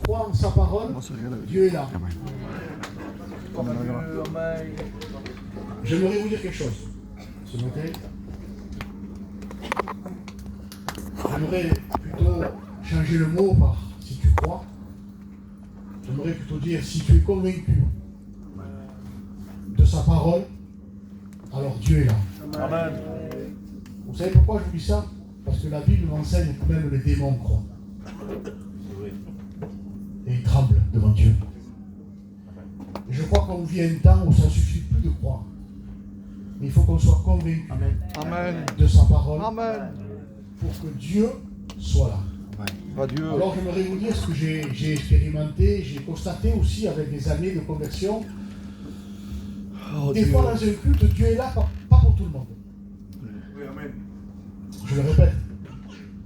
crois en sa parole, Dieu est là. J'aimerais vous dire quelque chose ce matin. J'aimerais plutôt changer le mot par si tu crois. J'aimerais plutôt dire si tu es convaincu de sa parole, alors Dieu est là. Amen. Vous savez pourquoi je vous dis ça? Parce que la Bible m'enseigne que même les démons croient. Et ils tremblent devant Dieu. Et je crois qu'on vit un temps où ça ne suffit plus de croire. Mais il faut qu'on soit convaincu de sa parole pour que Dieu soit là. Alors j'aimerais vous dire ce que j'ai expérimenté, j'ai constaté aussi avec des années de conversion. Des fois dans un culte, Dieu est là, pas pour tout le monde. Je le répète,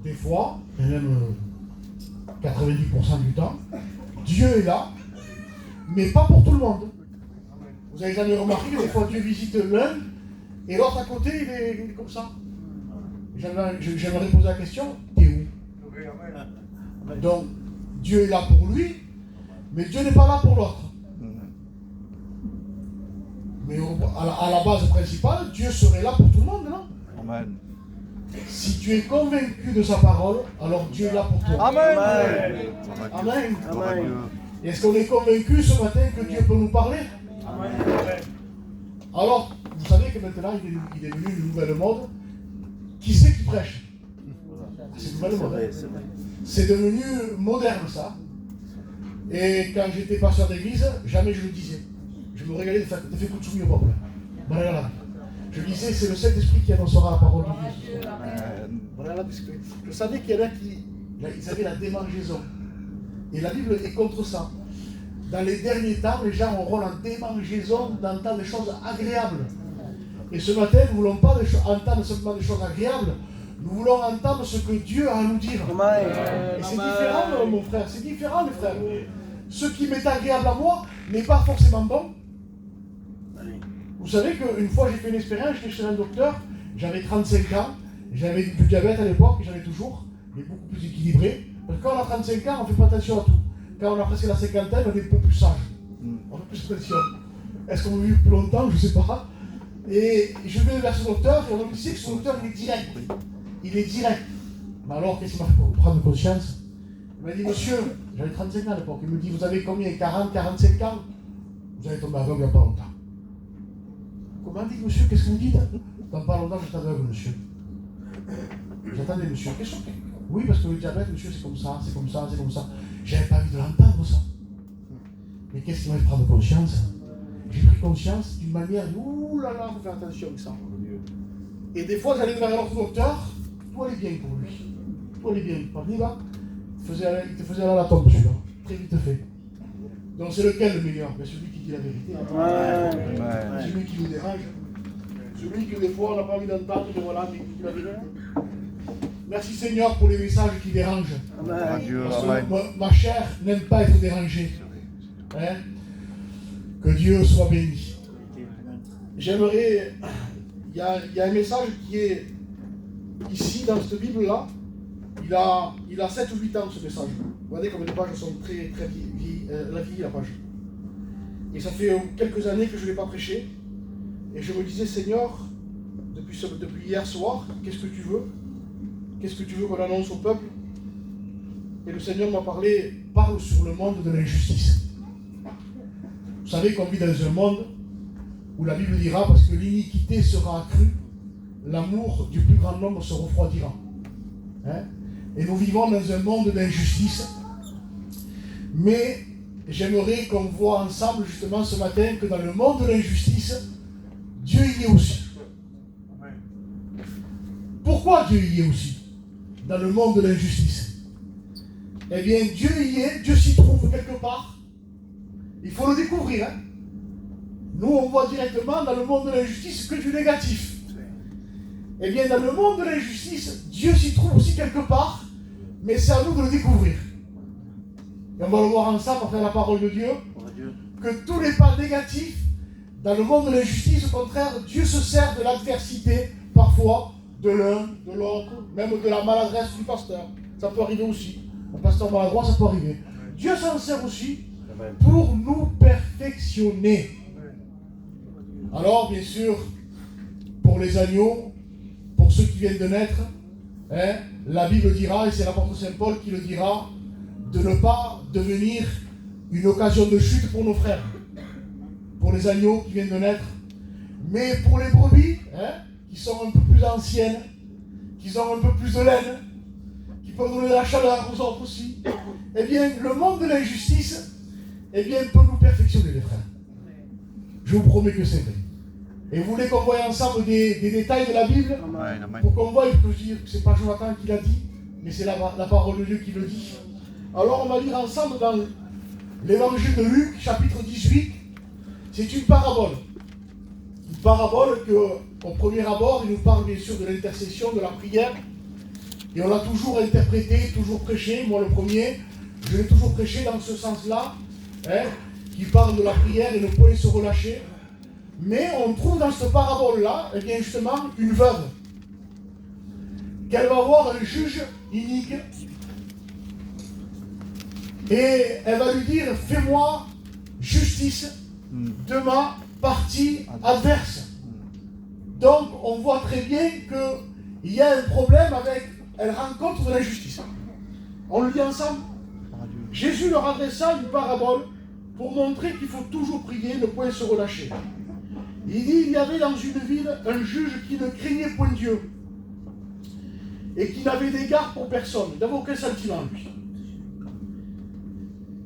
des fois, et même 90% du temps, Dieu est là, mais pas pour tout le monde. Vous avez jamais remarqué que des fois Dieu visite l'un et l'autre à côté, il est comme ça. J'aimerais poser la question, t'es où? Donc, Dieu est là pour lui, mais Dieu n'est pas là pour l'autre. Mais à la base principale, Dieu serait là pour tout le monde, non? Amen. Si tu es convaincu de sa parole, alors Dieu est là pour toi. Amen. Amen. Est-ce qu'on est convaincu ce matin que Dieu peut nous parler? Amen. Alors, vous savez que maintenant, il est venu une nouvelle mode. Qui c'est qui prêche? C'est une nouvelle mode. C'est devenu moderne, ça. Et quand j'étais pasteur d'église, jamais je le disais. Je me régalais de faire coup de soumis au peuple. Voilà. Je disais, c'est le Saint-Esprit qui annoncera la parole de Dieu. Voilà, parce que je savais qu'il y en a ils avaient la démangeaison. Et la Bible est contre ça. Dans les derniers temps, les gens auront la démangeaison d'entendre des choses agréables. Et ce matin, nous ne voulons pas entendre simplement des choses agréables, nous voulons entendre ce que Dieu a à nous dire. Et c'est différent, mon frère, c'est différent, mes frères. Ce qui m'est agréable à moi n'est pas forcément bon. Vous savez qu'une fois j'ai fait une expérience, j'étais chez un docteur, j'avais 35 ans, j'avais du diabète à l'époque, j'en ai toujours, mais beaucoup plus équilibré. Parce que quand on a 35 ans, on ne fait pas attention à tout. Quand on a presque la cinquantaine, on est beaucoup plus sage. On fait plus attention. Est-ce qu'on veut vivre plus longtemps? Je ne sais pas. Et je vais vers ce docteur, et on me dit que ce docteur, il est direct. Il est direct. Mais alors, qu'est-ce qu'il m'a fait pour prendre conscience? Il m'a dit, monsieur, j'avais 35 ans à l'époque, il me dit, vous avez combien? 40, 45 ans? Vous allez tomber aveugle il n'y a pas longtemps. Comment dit, monsieur, qu'est-ce que vous dites? Dans pas longtemps, je suis aveugle, monsieur. J'attendais, monsieur. Qu'est-ce que... Oui, parce que le diabète, monsieur, c'est comme ça, c'est comme ça, c'est comme ça. J'avais pas envie de l'entendre, ça. Mais qu'est-ce qui m'a fait prendre conscience? J'ai pris conscience d'une manière, ouh là là, il faut faire attention avec ça. Et des fois, j'allais vers un autre docteur, tout allait bien pour lui. Tout allait bien. Par là, il te faisait aller à la tombe, celui-là. Très vite fait. Donc c'est lequel le meilleur? Mais celui qui dit la vérité. Celui qui nous dérange. Celui que des fois on n'a pas envie d'entendre, mais voilà, mais qui dit la vérité. Merci Seigneur pour les messages qui dérangent. Parce que ma chair n'aime pas être dérangée. Hein? Que Dieu soit béni. J'aimerais... Il y a un message qui est ici dans cette Bible-là. Il a 7 ou 8 ans ce message. Vous voyez comme les pages sont très vieilles, la page. Et ça fait quelques années que je ne l'ai pas prêché. Et je me disais, Seigneur, depuis hier soir, qu'est-ce que tu veux? Qu'est-ce que tu veux qu'on annonce au peuple? Et le Seigneur m'a parle sur le monde de l'injustice. Vous savez qu'on vit dans un monde où la Bible dira, parce que l'iniquité sera accrue, l'amour du plus grand nombre se refroidira. Hein? Et nous vivons dans un monde d'injustice. Mais j'aimerais qu'on voit ensemble justement ce matin que dans le monde de l'injustice, Dieu y est aussi. Pourquoi Dieu y est aussi dans le monde de l'injustice? Eh bien, Dieu y est, Dieu s'y trouve quelque part. Il faut le découvrir. Hein? Nous, on voit directement dans le monde de l'injustice que du négatif. Eh bien, dans le monde de l'injustice, Dieu s'y trouve aussi quelque part, mais c'est à nous de le découvrir. Et on va le voir ensemble à travers la parole de Dieu, que tous les pas négatifs, dans le monde de l'injustice, au contraire, Dieu se sert de l'adversité, parfois, de l'un, de l'autre, même de la maladresse du pasteur. Ça peut arriver aussi. Un pasteur maladroit, ça peut arriver. Dieu s'en sert aussi pour nous perfectionner. Alors, bien sûr, pour les agneaux, pour ceux qui viennent de naître, la Bible dira, et c'est l'apôtre Saint Paul qui le dira, de ne pas devenir une occasion de chute pour nos frères, pour les agneaux qui viennent de naître. Mais pour les brebis, qui sont un peu plus anciennes, qui ont un peu plus de laine, qui peuvent donner de la chaleur aux autres aussi, eh bien, le monde de l'injustice, eh bien, peut nous perfectionner, les frères. Je vous promets que c'est vrai. Et vous voulez qu'on voie ensemble des détails de la Bible, pour qu'on voie, que je dire que ce n'est pas Jonathan qui l'a dit, mais c'est la parole de Dieu qui le dit. Alors, on va lire ensemble dans l'évangile de Luc, chapitre 18. C'est une parabole. Une parabole que, au premier abord, il nous parle bien sûr de l'intercession, de la prière. Et on l'a toujours interprété, toujours prêché. Moi, le premier, je l'ai toujours prêché dans ce sens-là, qui parle de la prière et ne point se relâcher. Mais on trouve dans cette parabole-là, eh bien justement, une veuve. Qu'elle va voir un juge inique. Et elle va lui dire, fais-moi justice de ma partie adverse. Donc, on voit très bien qu'il y a un problème avec, elle rencontre de l'injustice. On le lit ensemble. Jésus leur adressa une parabole pour montrer qu'il faut toujours prier, ne point se relâcher. Il dit, il y avait dans une ville un juge qui ne craignait point Dieu et qui n'avait d'égard pour personne, il n'avait aucun sentiment lui.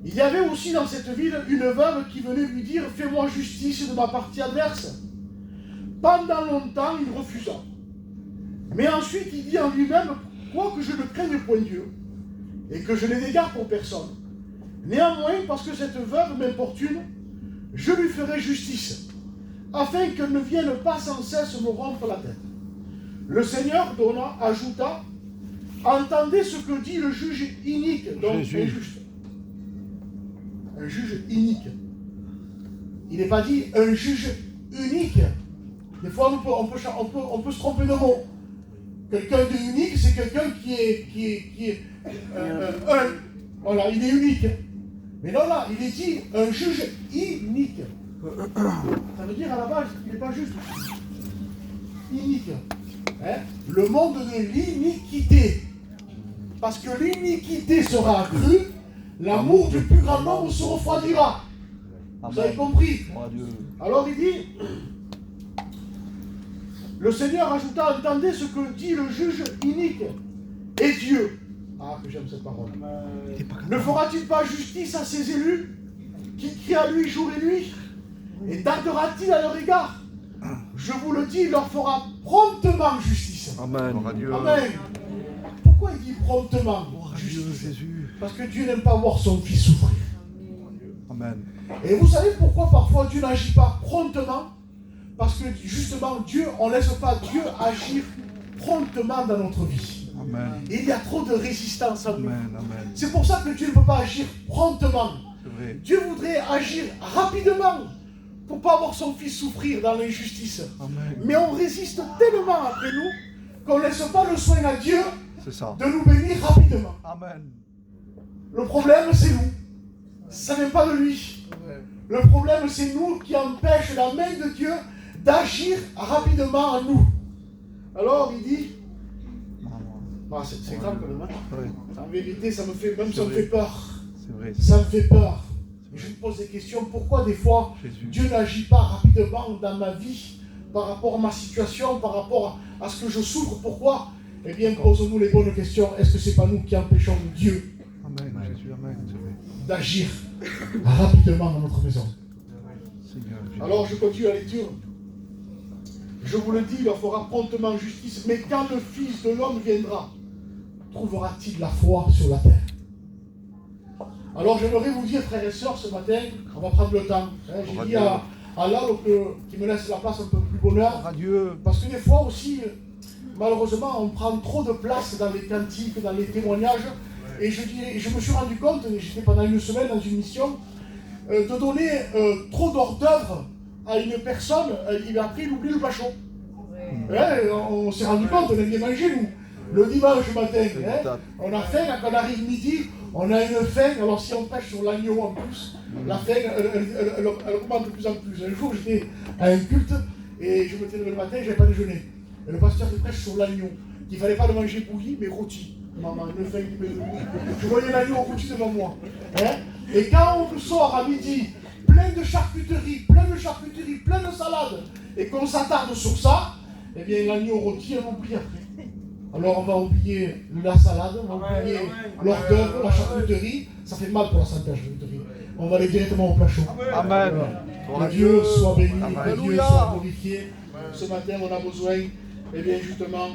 Il y avait aussi dans cette ville une veuve qui venait lui dire, fais-moi justice de ma partie adverse. Pendant longtemps, il refusa. Mais ensuite, il dit en lui-même, quoique je ne craigne point Dieu et que je n'ai d'égard pour personne, néanmoins, parce que cette veuve m'importune, je lui ferai justice, afin qu'elle ne vienne pas sans cesse me rompre la tête. Le Seigneur ajouta, entendez ce que dit le juge inique, donc injuste. Un juge inique. Il n'est pas dit un juge unique. Des fois, on peut se tromper de mot. Quelqu'un de unique, c'est quelqu'un qui est un. Voilà, il est unique. Mais non, là, il est dit un juge inique. Ça veut dire à la base qu'il n'est pas juste. Inique. Le monde de l'iniquité. Parce que l'iniquité sera accrue, l'amour du plus grand nombre se refroidira. Vous avez compris? Alors il dit, le Seigneur ajouta, entendez ce que dit le juge inique. Et Dieu, ah que j'aime cette parole, ne fera-t-il pas justice à ses élus qui crient à lui jour et nuit? Et tardera-t-il à leur égard? Je vous le dis, il leur fera promptement justice. Amen. Amen. Pourquoi il dit promptement justice? Parce que Dieu n'aime pas voir son fils souffrir. Amen. Et vous savez pourquoi parfois Dieu n'agit pas promptement? Parce que justement Dieu, on ne laisse pas Dieu agir promptement dans notre vie. Amen. Et il y a trop de résistance en nous. Amen. Amen. C'est pour ça que Dieu ne peut pas agir promptement. C'est vrai. Dieu voudrait agir rapidement pour ne pas voir son fils souffrir dans l'injustice. Amen. Mais on résiste tellement après nous qu'on ne laisse pas le soin à Dieu de nous bénir rapidement. Amen. Le problème, c'est nous. Ça vient pas de lui. Le problème, c'est nous qui empêchons la main de Dieu d'agir rapidement en nous. Alors, il dit... Ah, c'est grave quand même. Oui. En vérité, ça me fait peur. C'est vrai. Ça me fait peur. Je me pose des questions. Pourquoi des fois, Dieu n'agit pas rapidement dans ma vie par rapport à ma situation, par rapport à ce que je souffre? Pourquoi? Eh bien, posons-nous les bonnes questions. Est-ce que ce n'est pas nous qui empêchons Dieu Jésus, amen. d'agir rapidement dans notre maison? Seigneur, Alors, je continue la lecture. Je vous le dis, il leur fera promptement justice. Mais quand le Fils de l'homme viendra, trouvera-t-il la foi sur la terre? Alors, j'aimerais vous dire, frères et sœurs, ce matin, on va prendre le temps. J'ai dit à Lalo qu'il me laisse la place un peu plus bonheur. Adieu. Parce que des fois aussi, malheureusement, on prend trop de place dans les cantiques, dans les témoignages. Et je me suis rendu compte, j'étais pendant une semaine dans une mission, de donner trop d'hors d'œuvre à une personne, après il oublie le bachot. On s'est rendu compte, on a bien mangé nous, le dimanche matin. On a faim, quand on arrive midi, On a une faim, alors si on pêche sur l'agneau en plus, la faim, elle augmente de plus en plus. Un jour, j'étais à un culte et je me suis levé le matin, je n'avais pas déjeuné. Et le pasteur me prêche sur l'agneau, qu'il ne fallait pas le manger bouilli, mais rôti. Maman, une faim qui me... Je voyais l'agneau rôti devant moi. Hein? Et quand on sort à midi, plein de charcuterie, plein de salades, et qu'on s'attarde sur ça, eh bien l'agneau rôti, on oublie après. Alors on va oublier la salade, on va oublier l'hors d'œuvre, la charcuterie. Ça fait mal pour la santé, la charcuterie. On va aller directement au plat chaud. Amen. Que Dieu soit béni, Amen. que Dieu soit glorifié. Ce matin, on a besoin, eh bien justement,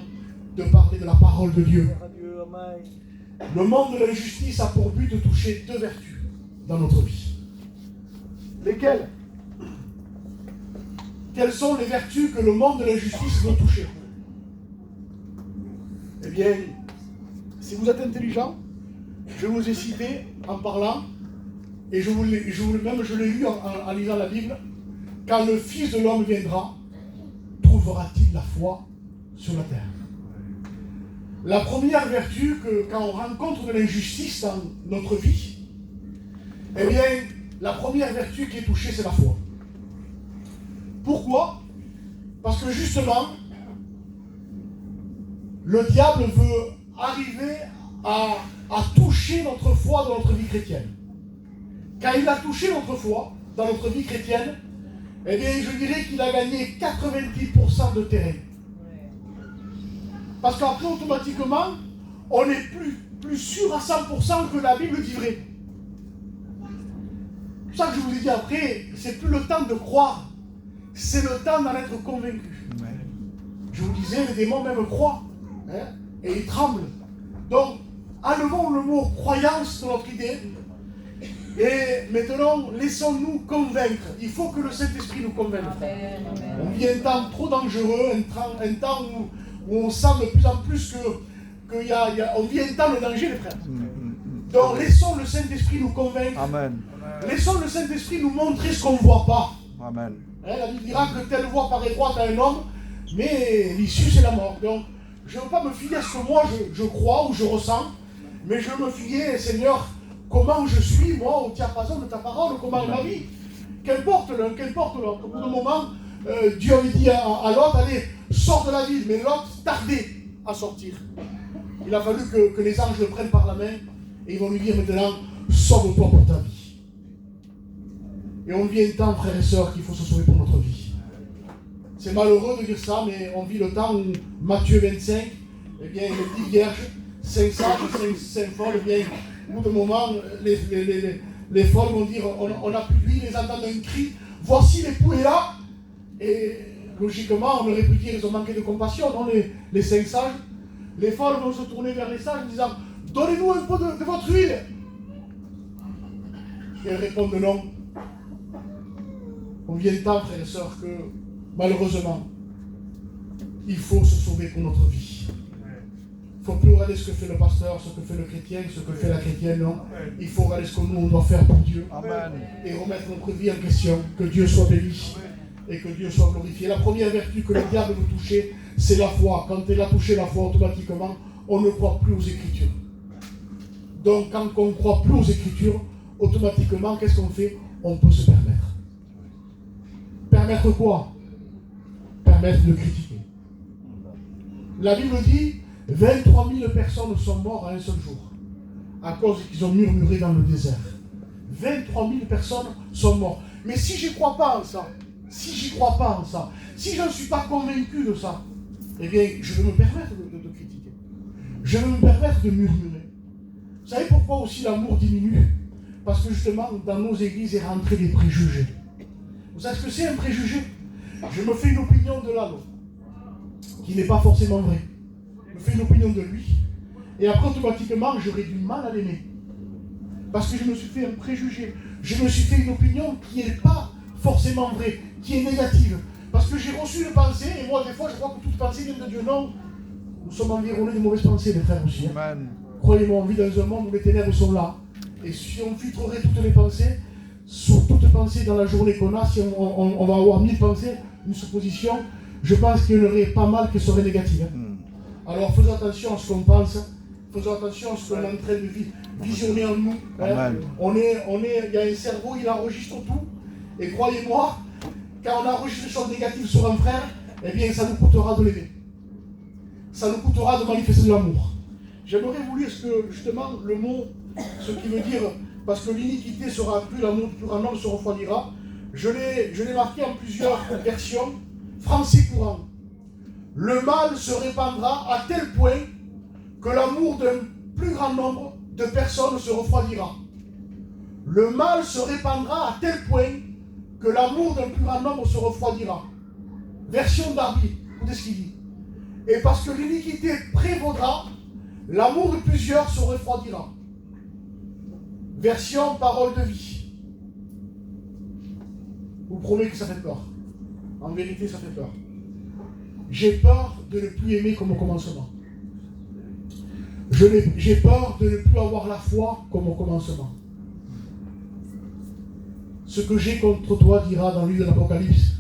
de parler de la parole de Dieu. Le monde de l'injustice a pour but de toucher deux vertus dans notre vie. Lesquelles? Quelles sont les vertus que le monde de l'injustice veut toucher? Eh bien, si vous êtes intelligent, je vous ai cité en parlant, et je l'ai lu en lisant la Bible, quand le Fils de l'homme viendra, trouvera-t-il la foi sur la terre? La première vertu que quand on rencontre de l'injustice dans notre vie, eh bien, la première vertu qui est touchée, c'est la foi. Pourquoi? Parce que justement, le diable veut arriver à toucher notre foi dans notre vie chrétienne. Quand il a touché notre foi dans notre vie chrétienne, eh bien, je dirais qu'il a gagné 90% de terrain. Parce qu'après, automatiquement, on n'est plus sûr à 100% que la Bible dit vrai. C'est ça que je vous ai dit après, c'est plus le temps de croire, c'est le temps d'en être convaincu. Je vous disais, les démons même croient, hein, et ils tremblent. Donc, enlevons le mot croyance de notre idée, et maintenant, laissons-nous convaincre. Il faut que le Saint-Esprit nous convainque. On vit un temps trop dangereux, un temps où on sent de plus en plus qu'on vit un temps de danger, les frères. Donc, laissons le Saint-Esprit nous convaincre. Amen. Laissons le Saint-Esprit nous montrer ce qu'on ne voit pas. Amen. Hein, la Bible dira que telle voie paraît droite à un homme, mais l'issue c'est la mort. Donc, je ne veux pas me fier à ce que moi je crois ou je ressens, mais je veux me fier, Seigneur, comment je suis, moi, au diapason de ta parole, comment est ma vie. Qu'importe l'un, qu'importe l'autre. Au bout d'un moment, Dieu avait dit à l'autre, allez, sors de la ville, mais l'autre tardait à sortir. Il a fallu que les anges le prennent par la main, et ils vont lui dire maintenant, sauve-toi pour ta vie. Et on vit un temps, frères et sœurs, qu'il faut se sauver pour notre vie. C'est malheureux de dire ça, mais on vit le temps où Matthieu 25, eh bien, les 10 vierges, 5 sages, 5 folles, eh bien, au bout d'un moment, les folles vont dire, on n'a plus de vie, les entendent un cri, voici l'époux est là. Et logiquement, on aurait pu dire, ils ont manqué de compassion, non, les 5 sages. Les folles vont se tourner vers les sages en disant, donnez-nous un peu de votre huile. Et elles répondent non. On vit un temps, frères et sœurs, que malheureusement, il faut se sauver pour notre vie. Il ne faut plus regarder ce que fait le pasteur, ce que fait le chrétien, ce que fait la chrétienne, non. Il faut regarder ce que nous, on doit faire pour Dieu. Amen. Et remettre notre vie en question. Que Dieu soit béni et que Dieu soit glorifié. La première vertu que le diable veut toucher, c'est la foi. Quand il a touché la foi, automatiquement, on ne croit plus aux Écritures. Donc, quand on ne croit plus aux Écritures, automatiquement, qu'est-ce qu'on fait? On peut se permettre. Permettre quoi? Permettre de critiquer. La Bible dit 23 000 personnes sont mortes en un seul jour à cause qu'ils ont murmuré dans le désert. 23 000 personnes sont mortes. Mais si je ne crois pas en ça, si je ne suis pas convaincu de ça, eh bien, je vais me permettre de critiquer. Je vais me permettre de murmurer. Vous savez pourquoi aussi l'amour diminue? Parce que justement, dans nos églises est rentré des préjugés. Vous savez ce que c'est un préjugé? Je me fais une opinion de l'autre, qui n'est pas forcément vraie. Je me fais une opinion de lui, et après automatiquement, j'aurai du mal à l'aimer. Parce que je me suis fait un préjugé. Je me suis fait une opinion qui n'est pas forcément vraie, qui est négative. Parce que j'ai reçu une pensée, et moi des fois je crois que toute pensée vient de Dieu. Non, nous sommes environnés de mauvaises pensées, mes frères aussi. Amen. Croyez-moi, on vit dans un monde où les ténèbres sont là. Et si on filtrerait toutes les pensées, sur toutes pensées dans la journée qu'on a, si on va avoir 1000 pensées, une supposition, je pense qu'il y en aurait pas mal qui seraient négatives. Alors faisons attention à ce qu'on pense, faisons attention à ce qu'on est en train de vivre. visionné en nous. Hein. Il y a un cerveau, il enregistre tout. Et croyez-moi, quand on enregistre des choses négatives sur un frère, eh bien, ça nous coûtera de l'aimer. Ça nous coûtera de manifester de l'amour. J'aimerais vous lire ce que, justement, le mot, ce qui veut dire, parce que l'iniquité sera accrue, l'amour du plus grand nombre se refroidira. Je l'ai marqué en plusieurs versions. Français courant. Le mal se répandra à tel point que l'amour d'un plus grand nombre de personnes se refroidira. Le mal se répandra à tel point que l'amour d'un plus grand nombre se refroidira. Version Darby, écoutez ce qu'il dit. Et parce que l'iniquité prévaudra, l'amour de plusieurs se refroidira. Version Parole de vie. Vous promettez que ça fait peur. En vérité, ça fait peur. J'ai peur de ne plus aimer comme au commencement. J'ai peur de ne plus avoir la foi comme au commencement. Ce que j'ai contre toi, dira dans le livre de l'Apocalypse.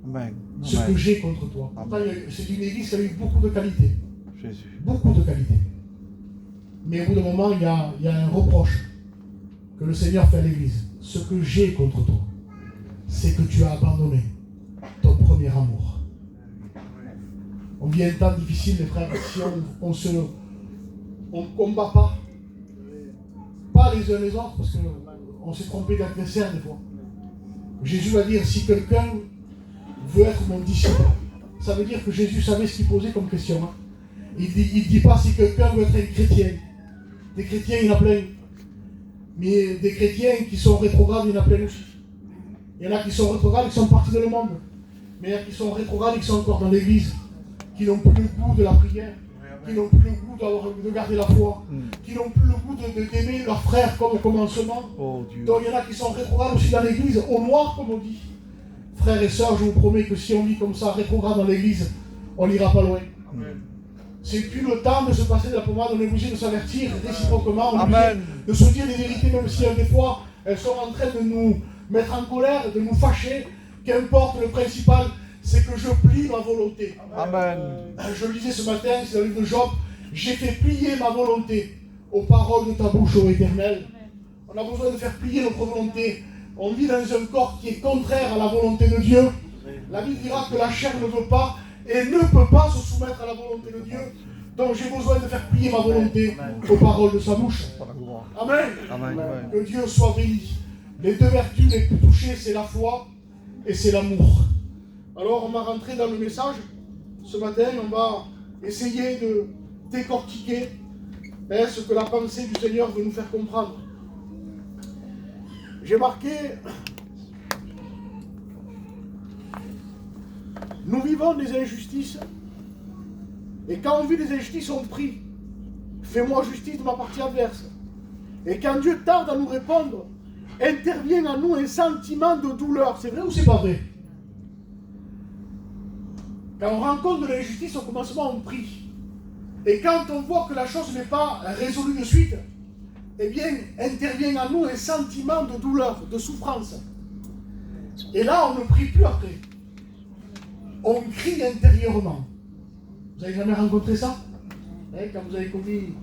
Amen. Ce que j'ai contre toi. Pourtant, c'est une église qui a eu beaucoup de qualités. Jésus. Beaucoup de qualités. Mais au bout d'un moment, il y a un reproche que le Seigneur fait à l'église. Ce que j'ai contre toi, c'est que tu as abandonné ton premier amour. On vit un temps difficile, les frères, si on ne combat pas les uns les autres, parce qu'on s'est trompé d'adversaire des fois. Jésus va dire, si quelqu'un veut être mon disciple, ça veut dire que Jésus savait ce qu'il posait comme question. Hein. Il ne dit pas si quelqu'un veut être un chrétien. Des chrétiens, il y en a plein. Mais des chrétiens qui sont rétrogrades, il y en a plein aussi. Il y en a qui sont rétrogrades, qui sont partis dans le monde. Mais il y en a qui sont rétrogrades, qui sont encore dans l'église, qui n'ont plus le goût de la prière, qui n'ont plus le goût de garder la foi, qui n'ont plus le goût d'aimer leurs frères comme au commencement. Oh, donc il y en a qui sont rétrogrades aussi dans l'église, au noir comme on dit. Frères et sœurs, je vous promets que si on vit comme ça, rétrograde dans l'église, on n'ira pas loin. Amen. C'est plus le temps de se passer de la pommade, on est obligé de s'avertir réciproquement, on est obligé de se dire des vérités, même si des fois elles sont en train de nous mettre en colère, de nous fâcher. Qu'importe, le principal, c'est que je plie ma volonté. Amen. Je le disais ce matin, c'est dans le livre de Job, j'ai fait plier ma volonté aux paroles de ta bouche, ô Éternel. On a besoin de faire plier notre volonté. On vit dans un corps qui est contraire à la volonté de Dieu. La Bible dira que la chair ne veut pas et ne peut pas se soumettre à la volonté de Dieu. Donc j'ai besoin de faire plier ma volonté aux paroles de sa bouche. Amen. Amen. Que Dieu soit béni. Les deux vertus les plus touchées, c'est la foi et c'est l'amour. Alors on va rentrer dans le message. Ce matin, on va essayer de décortiquer ce que la pensée du Seigneur veut nous faire comprendre. J'ai marqué, nous vivons des injustices, et quand on vit des injustices, on prie. Fais-moi justice de ma partie adverse. Et quand Dieu tarde à nous répondre, intervient en nous un sentiment de douleur. C'est vrai ou c'est pas vrai? Quand on rencontre de l'injustice, au commencement, on prie. Et quand on voit que la chose n'est pas résolue de suite, eh bien, intervient en nous un sentiment de douleur, de souffrance. Et là, on ne prie plus après. On crie intérieurement. Vous n'avez jamais rencontré ça? Quand vous avez commis...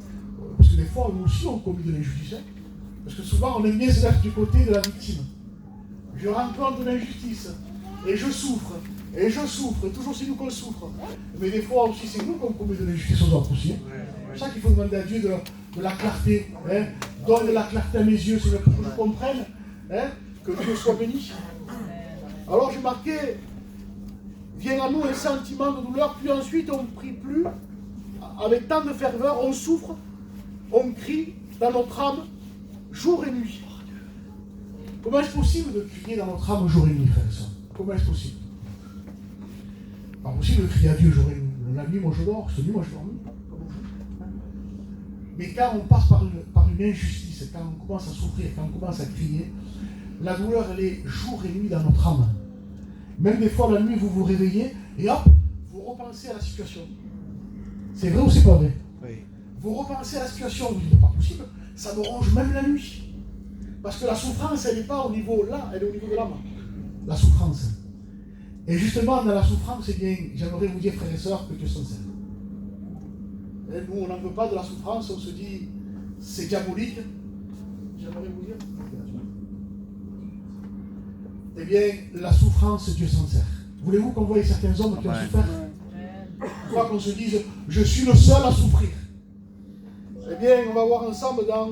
Parce que des fois, nous aussi, on commet de l'injustice. Parce que souvent, on aime bien se mettre du côté de la victime. Je rencontre de l'injustice, et je souffre, et toujours c'est nous qu'on souffre. Mais des fois aussi, c'est nous qu'on commet de l'injustice aux autres aussi. C'est pour ça qu'il faut demander à Dieu de la clarté. Donne de la clarté à mes yeux, c'est pour que je comprenne, que Dieu soit béni. Alors j'ai marqué, vient à nous un sentiment de douleur, puis ensuite on ne prie plus, avec tant de ferveur, on souffre, on crie dans notre âme, jour et nuit. Comment est-ce possible de crier dans notre âme jour et nuit, frère et soeur? Comment est-ce possible? Pas possible de crier à Dieu jour et nuit. La nuit, moi je dors, cette nuit, moi je dors. Mais quand on passe par une injustice, quand on commence à souffrir, quand on commence à crier, la douleur, elle est jour et nuit dans notre âme. Même des fois, la nuit, vous vous réveillez et hop, vous repensez à la situation. C'est vrai ou c'est pas vrai? Oui. Vous repensez à la situation, vous dites, pas possible, ça me ronge même la nuit. Parce que la souffrance, elle n'est pas au niveau là, elle est au niveau de l'âme. La souffrance. Et justement, dans la souffrance, eh bien, j'aimerais vous dire, frères et sœurs, que Dieu s'en sert. Et nous, on n'en veut pas de la souffrance, on se dit, c'est diabolique. J'aimerais vous dire. Eh bien, la souffrance, Dieu s'en sert. Voulez-vous qu'on voie certains hommes qui ont souffert? Pourquoi qu'on se dise, je suis le seul à souffrir? Eh bien, on va voir ensemble dans...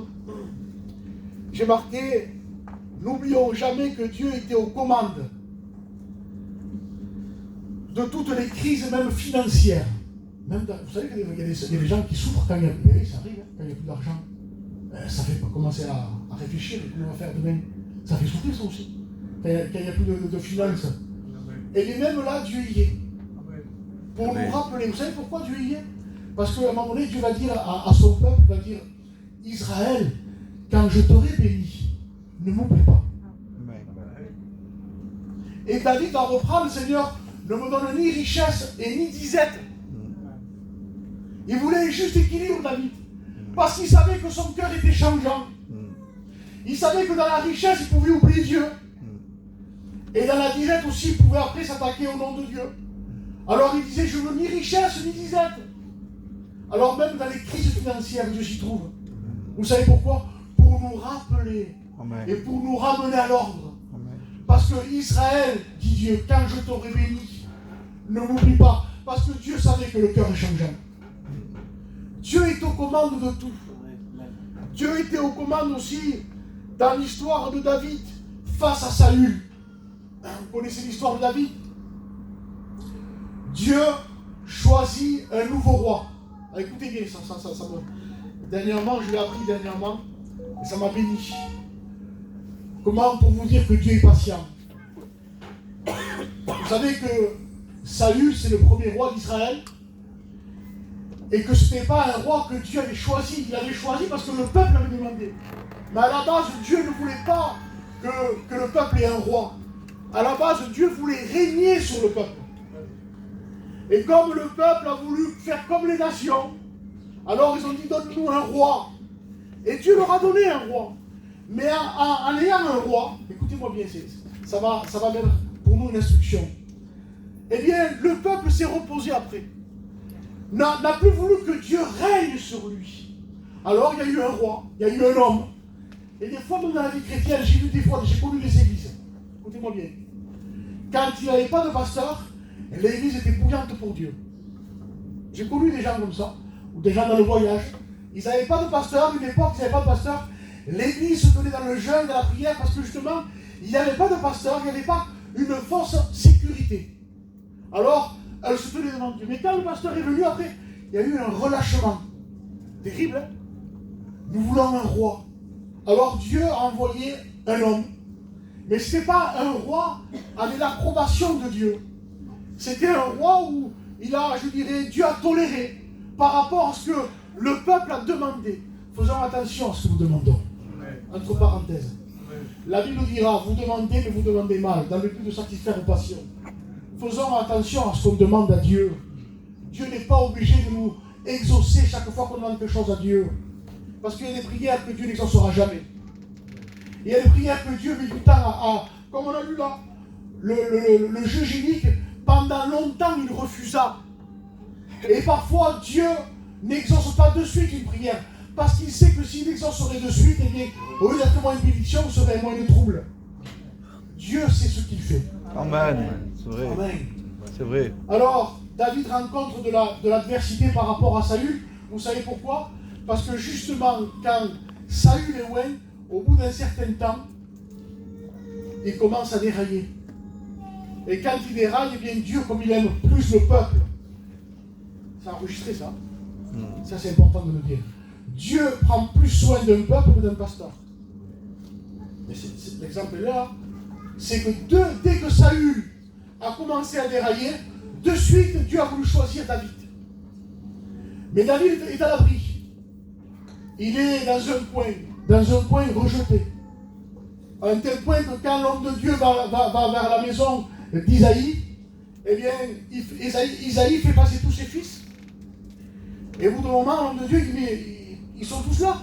J'ai marqué, n'oublions jamais que Dieu était aux commandes de toutes les crises, même financières. Même dans, vous savez qu'il y a des gens qui souffrent quand il y a plus, ça arrive, quand il n'y a plus d'argent. Ça fait commencer à réfléchir, comment on va faire demain. Ça fait souffrir ça aussi, quand il n'y a plus de finances. Et bien même là, Dieu y est. Pour nous rappeler, vous savez pourquoi Dieu y est? Parce qu'à un moment donné, Dieu va dire à son peuple, il va dire, Israël, quand je t'aurai béni, ne m'oublie pas. Et David en reprend, le Seigneur ne me donne ni richesse et ni disette. Il voulait un juste équilibre, David. Parce qu'il savait que son cœur était changeant. Il savait que dans la richesse, il pouvait oublier Dieu. Et dans la disette aussi, il pouvait après s'attaquer au nom de Dieu. Alors il disait, je veux ni richesse ni disette. Alors même dans les crises financières, Dieu s'y trouve. Vous savez pourquoi? Pour nous rappeler et pour nous ramener à l'ordre. Parce que Israël, dit Dieu, quand je t'aurai béni, ne m'oublie pas. Parce que Dieu savait que le cœur est changeant. Dieu est aux commandes de tout. Dieu était aux commandes aussi dans l'histoire de David face à Saül. Vous connaissez l'histoire de David? Dieu choisit un nouveau roi. Alors, écoutez bien, dernièrement, je l'ai appris dernièrement, et ça m'a béni. Comment pour vous dire que Dieu est patient? Vous savez que Saül, c'est le premier roi d'Israël, et que ce n'était pas un roi que Dieu avait choisi. Il l'avait choisi parce que le peuple l'avait demandé. Mais à la base, Dieu ne voulait pas que le peuple ait un roi. À la base, Dieu voulait régner sur le peuple. Et comme le peuple a voulu faire comme les nations, alors ils ont dit, donne-nous un roi. Et Dieu leur a donné un roi. Mais en ayant un roi, écoutez-moi bien, ça va mettre pour nous une instruction. Eh bien, le peuple s'est reposé après. N'a plus voulu que Dieu règne sur lui. Alors il y a eu un roi, il y a eu un homme. Et des fois, même dans la vie chrétienne, j'ai connu les églises. Écoutez-moi bien. Quand il n'y avait pas de pasteur, l'église était bouillante pour Dieu. J'ai connu des gens comme ça, ou des gens dans le voyage. Ils n'avaient pas de pasteur, une époque, ils n'avaient pas de pasteur. L'église se tenait dans le jeûne, dans la prière, parce que justement, il n'y avait pas de pasteur, il n'y avait pas une fausse sécurité. Alors, elle se tenait devant Dieu. Mais quand le pasteur est venu après, il y a eu un relâchement. Terrible, hein? Nous voulons un roi. Alors Dieu a envoyé un homme. Mais ce n'était pas un roi avec l'approbation de Dieu. C'était un roi où Dieu a toléré par rapport à ce que le peuple a demandé. Faisons attention à ce que nous demandons. Entre parenthèses. La Bible dira, vous demandez, mais vous demandez mal, dans le but de satisfaire vos passions. Faisons attention à ce qu'on demande à Dieu. Dieu n'est pas obligé de nous exaucer chaque fois qu'on demande quelque chose à Dieu. Parce qu'il y a des prières que Dieu n'exaucera jamais. Il y a des prières que Dieu met du temps comme on a lu là, le juge unique, pendant longtemps il refusa. Et parfois Dieu n'exauce pas de suite une prière, parce qu'il sait que s'il exaucerait de suite, eh bien, au lieu d'être moins une bénédiction, vous serez moins de trouble. Dieu sait ce qu'il fait. Amen. C'est vrai. Amen. C'est vrai. Alors, David rencontre de l'adversité par rapport à Saül. Vous savez pourquoi? Parce que justement, quand Saül est loin, au bout d'un certain temps, il commence à dérailler. Et quand il déraille, eh bien Dieu, comme il aime plus le peuple, ça a enregistré ça. Ça, c'est important de le dire. Dieu prend plus soin d'un peuple que d'un pasteur. Mais l'exemple est là. C'est que dès que Saül a commencé à dérailler, de suite, Dieu a voulu choisir David. Mais David est à l'abri. Il est dans un coin rejeté. À un tel point que quand l'homme de Dieu va vers la maison d'Isaïe, eh bien, Isaïe fait passer tous ses fils. Et au bout d'un moment, l'homme de Dieu dit, mais ils sont tous là.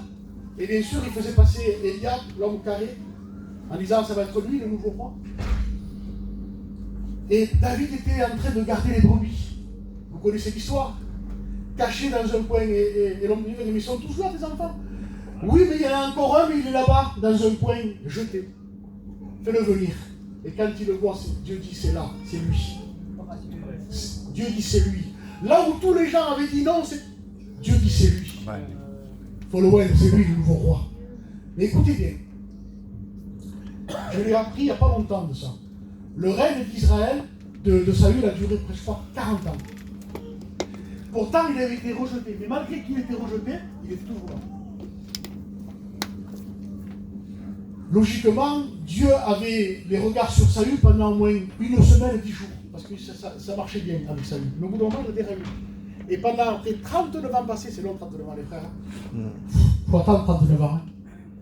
Et bien sûr, il faisait passer Eliab, l'homme carré, en disant, ça va être lui, le nouveau roi. Et David était en train de garder les brebis. Vous connaissez l'histoire? Caché dans un coin, et l'homme de Dieu dit, mais ils sont tous là, tes enfants. Oui, mais il y en a encore un, mais il est là-bas, dans un coin, jeté. Fais-le venir. Et quand il le voit, Dieu dit c'est là, c'est lui. Dieu dit c'est lui. Là où tous les gens avaient dit non, Dieu dit c'est lui. Follow-well, c'est lui le nouveau roi. Mais écoutez bien. Je l'ai appris il n'y a pas longtemps de ça. Le règne d'Israël, de Saül, a duré presque 40 ans. Pourtant, il avait été rejeté. Mais malgré qu'il était rejeté, il était toujours là. Logiquement, Dieu avait les regards sur Saül pendant au moins une semaine et 10 jours. Parce que ça marchait bien avec Saül. Mais au bout d'un moment, il a dérègle. Et pendant après 39 ans passés, c'est long 39 ans les frères. Il faut attendre 39 ans.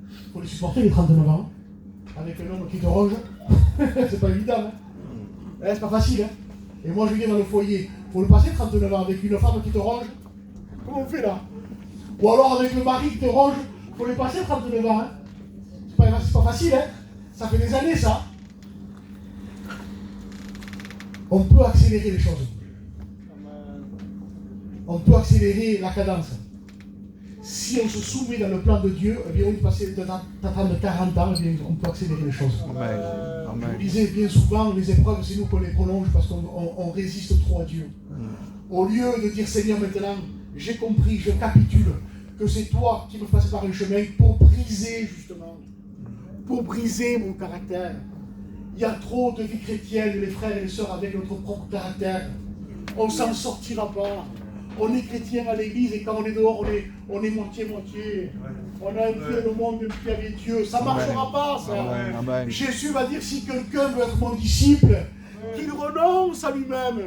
Il faut les supporter les 39 ans. Avec un homme qui te ronge. C'est pas évident. C'est pas facile. Et moi je viens dans le foyer. Il faut le passer 39 ans avec une femme qui te ronge. Comment on fait là? Ou alors avec le mari qui te ronge. Il faut les passer 39 ans. C'est pas facile. Ça fait des années ça. On peut accélérer les choses. On peut accélérer la cadence. Si on se soumet dans le plan de Dieu, eh bien, on peut passer d'attendre 40 ans, eh bien, on peut accélérer les choses. Amen. Je vous disais bien souvent, les épreuves, c'est nous qu'on les prolonge parce qu'on résiste trop à Dieu. Au lieu de dire Seigneur, maintenant, j'ai compris, je capitule, que c'est toi qui me passes par le chemin pour briser, justement, pour briser mon caractère. Il y a trop de vie chrétienne, les frères et les sœurs, avec notre propre caractère. On ne s'en sortira pas. On est chrétien à l'église et quand on est dehors, on est moitié-moitié. On a un pied le monde, un pied avec Dieu. Ça ne marchera pas, ça. Amen. Jésus va dire, si quelqu'un veut être mon disciple, qu'il renonce à lui-même,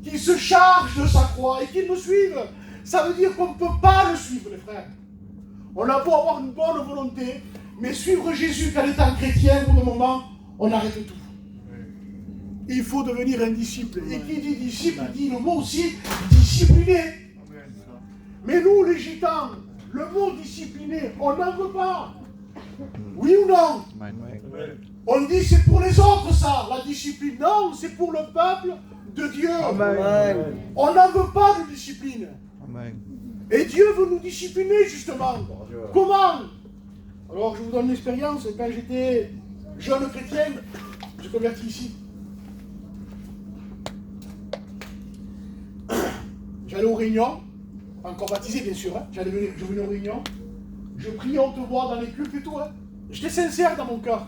qu'il se charge de sa croix et qu'il me suive. Ça veut dire qu'on ne peut pas le suivre, les frères. On a beau avoir une bonne volonté, mais suivre Jésus qu'en étant chrétien, pour le moment, on arrête tout. Il faut devenir un disciple. Et qui dit disciple dit le mot aussi discipliné. Mais nous, les gitans, le mot discipliné, on n'en veut pas. Oui ou non? On dit c'est pour les autres ça, la discipline. Non, c'est pour le peuple de Dieu. Amen. On n'en veut pas de discipline. Amen. Et Dieu veut nous discipliner justement. Comment? Alors je vous donne une expérience. Quand j'étais jeune chrétien, j'ai converti ici. J'allais aux réunions, encore baptisé bien sûr, je venais aux réunions, je priais haute voix dans les cultes et tout. J'étais sincère dans mon cœur.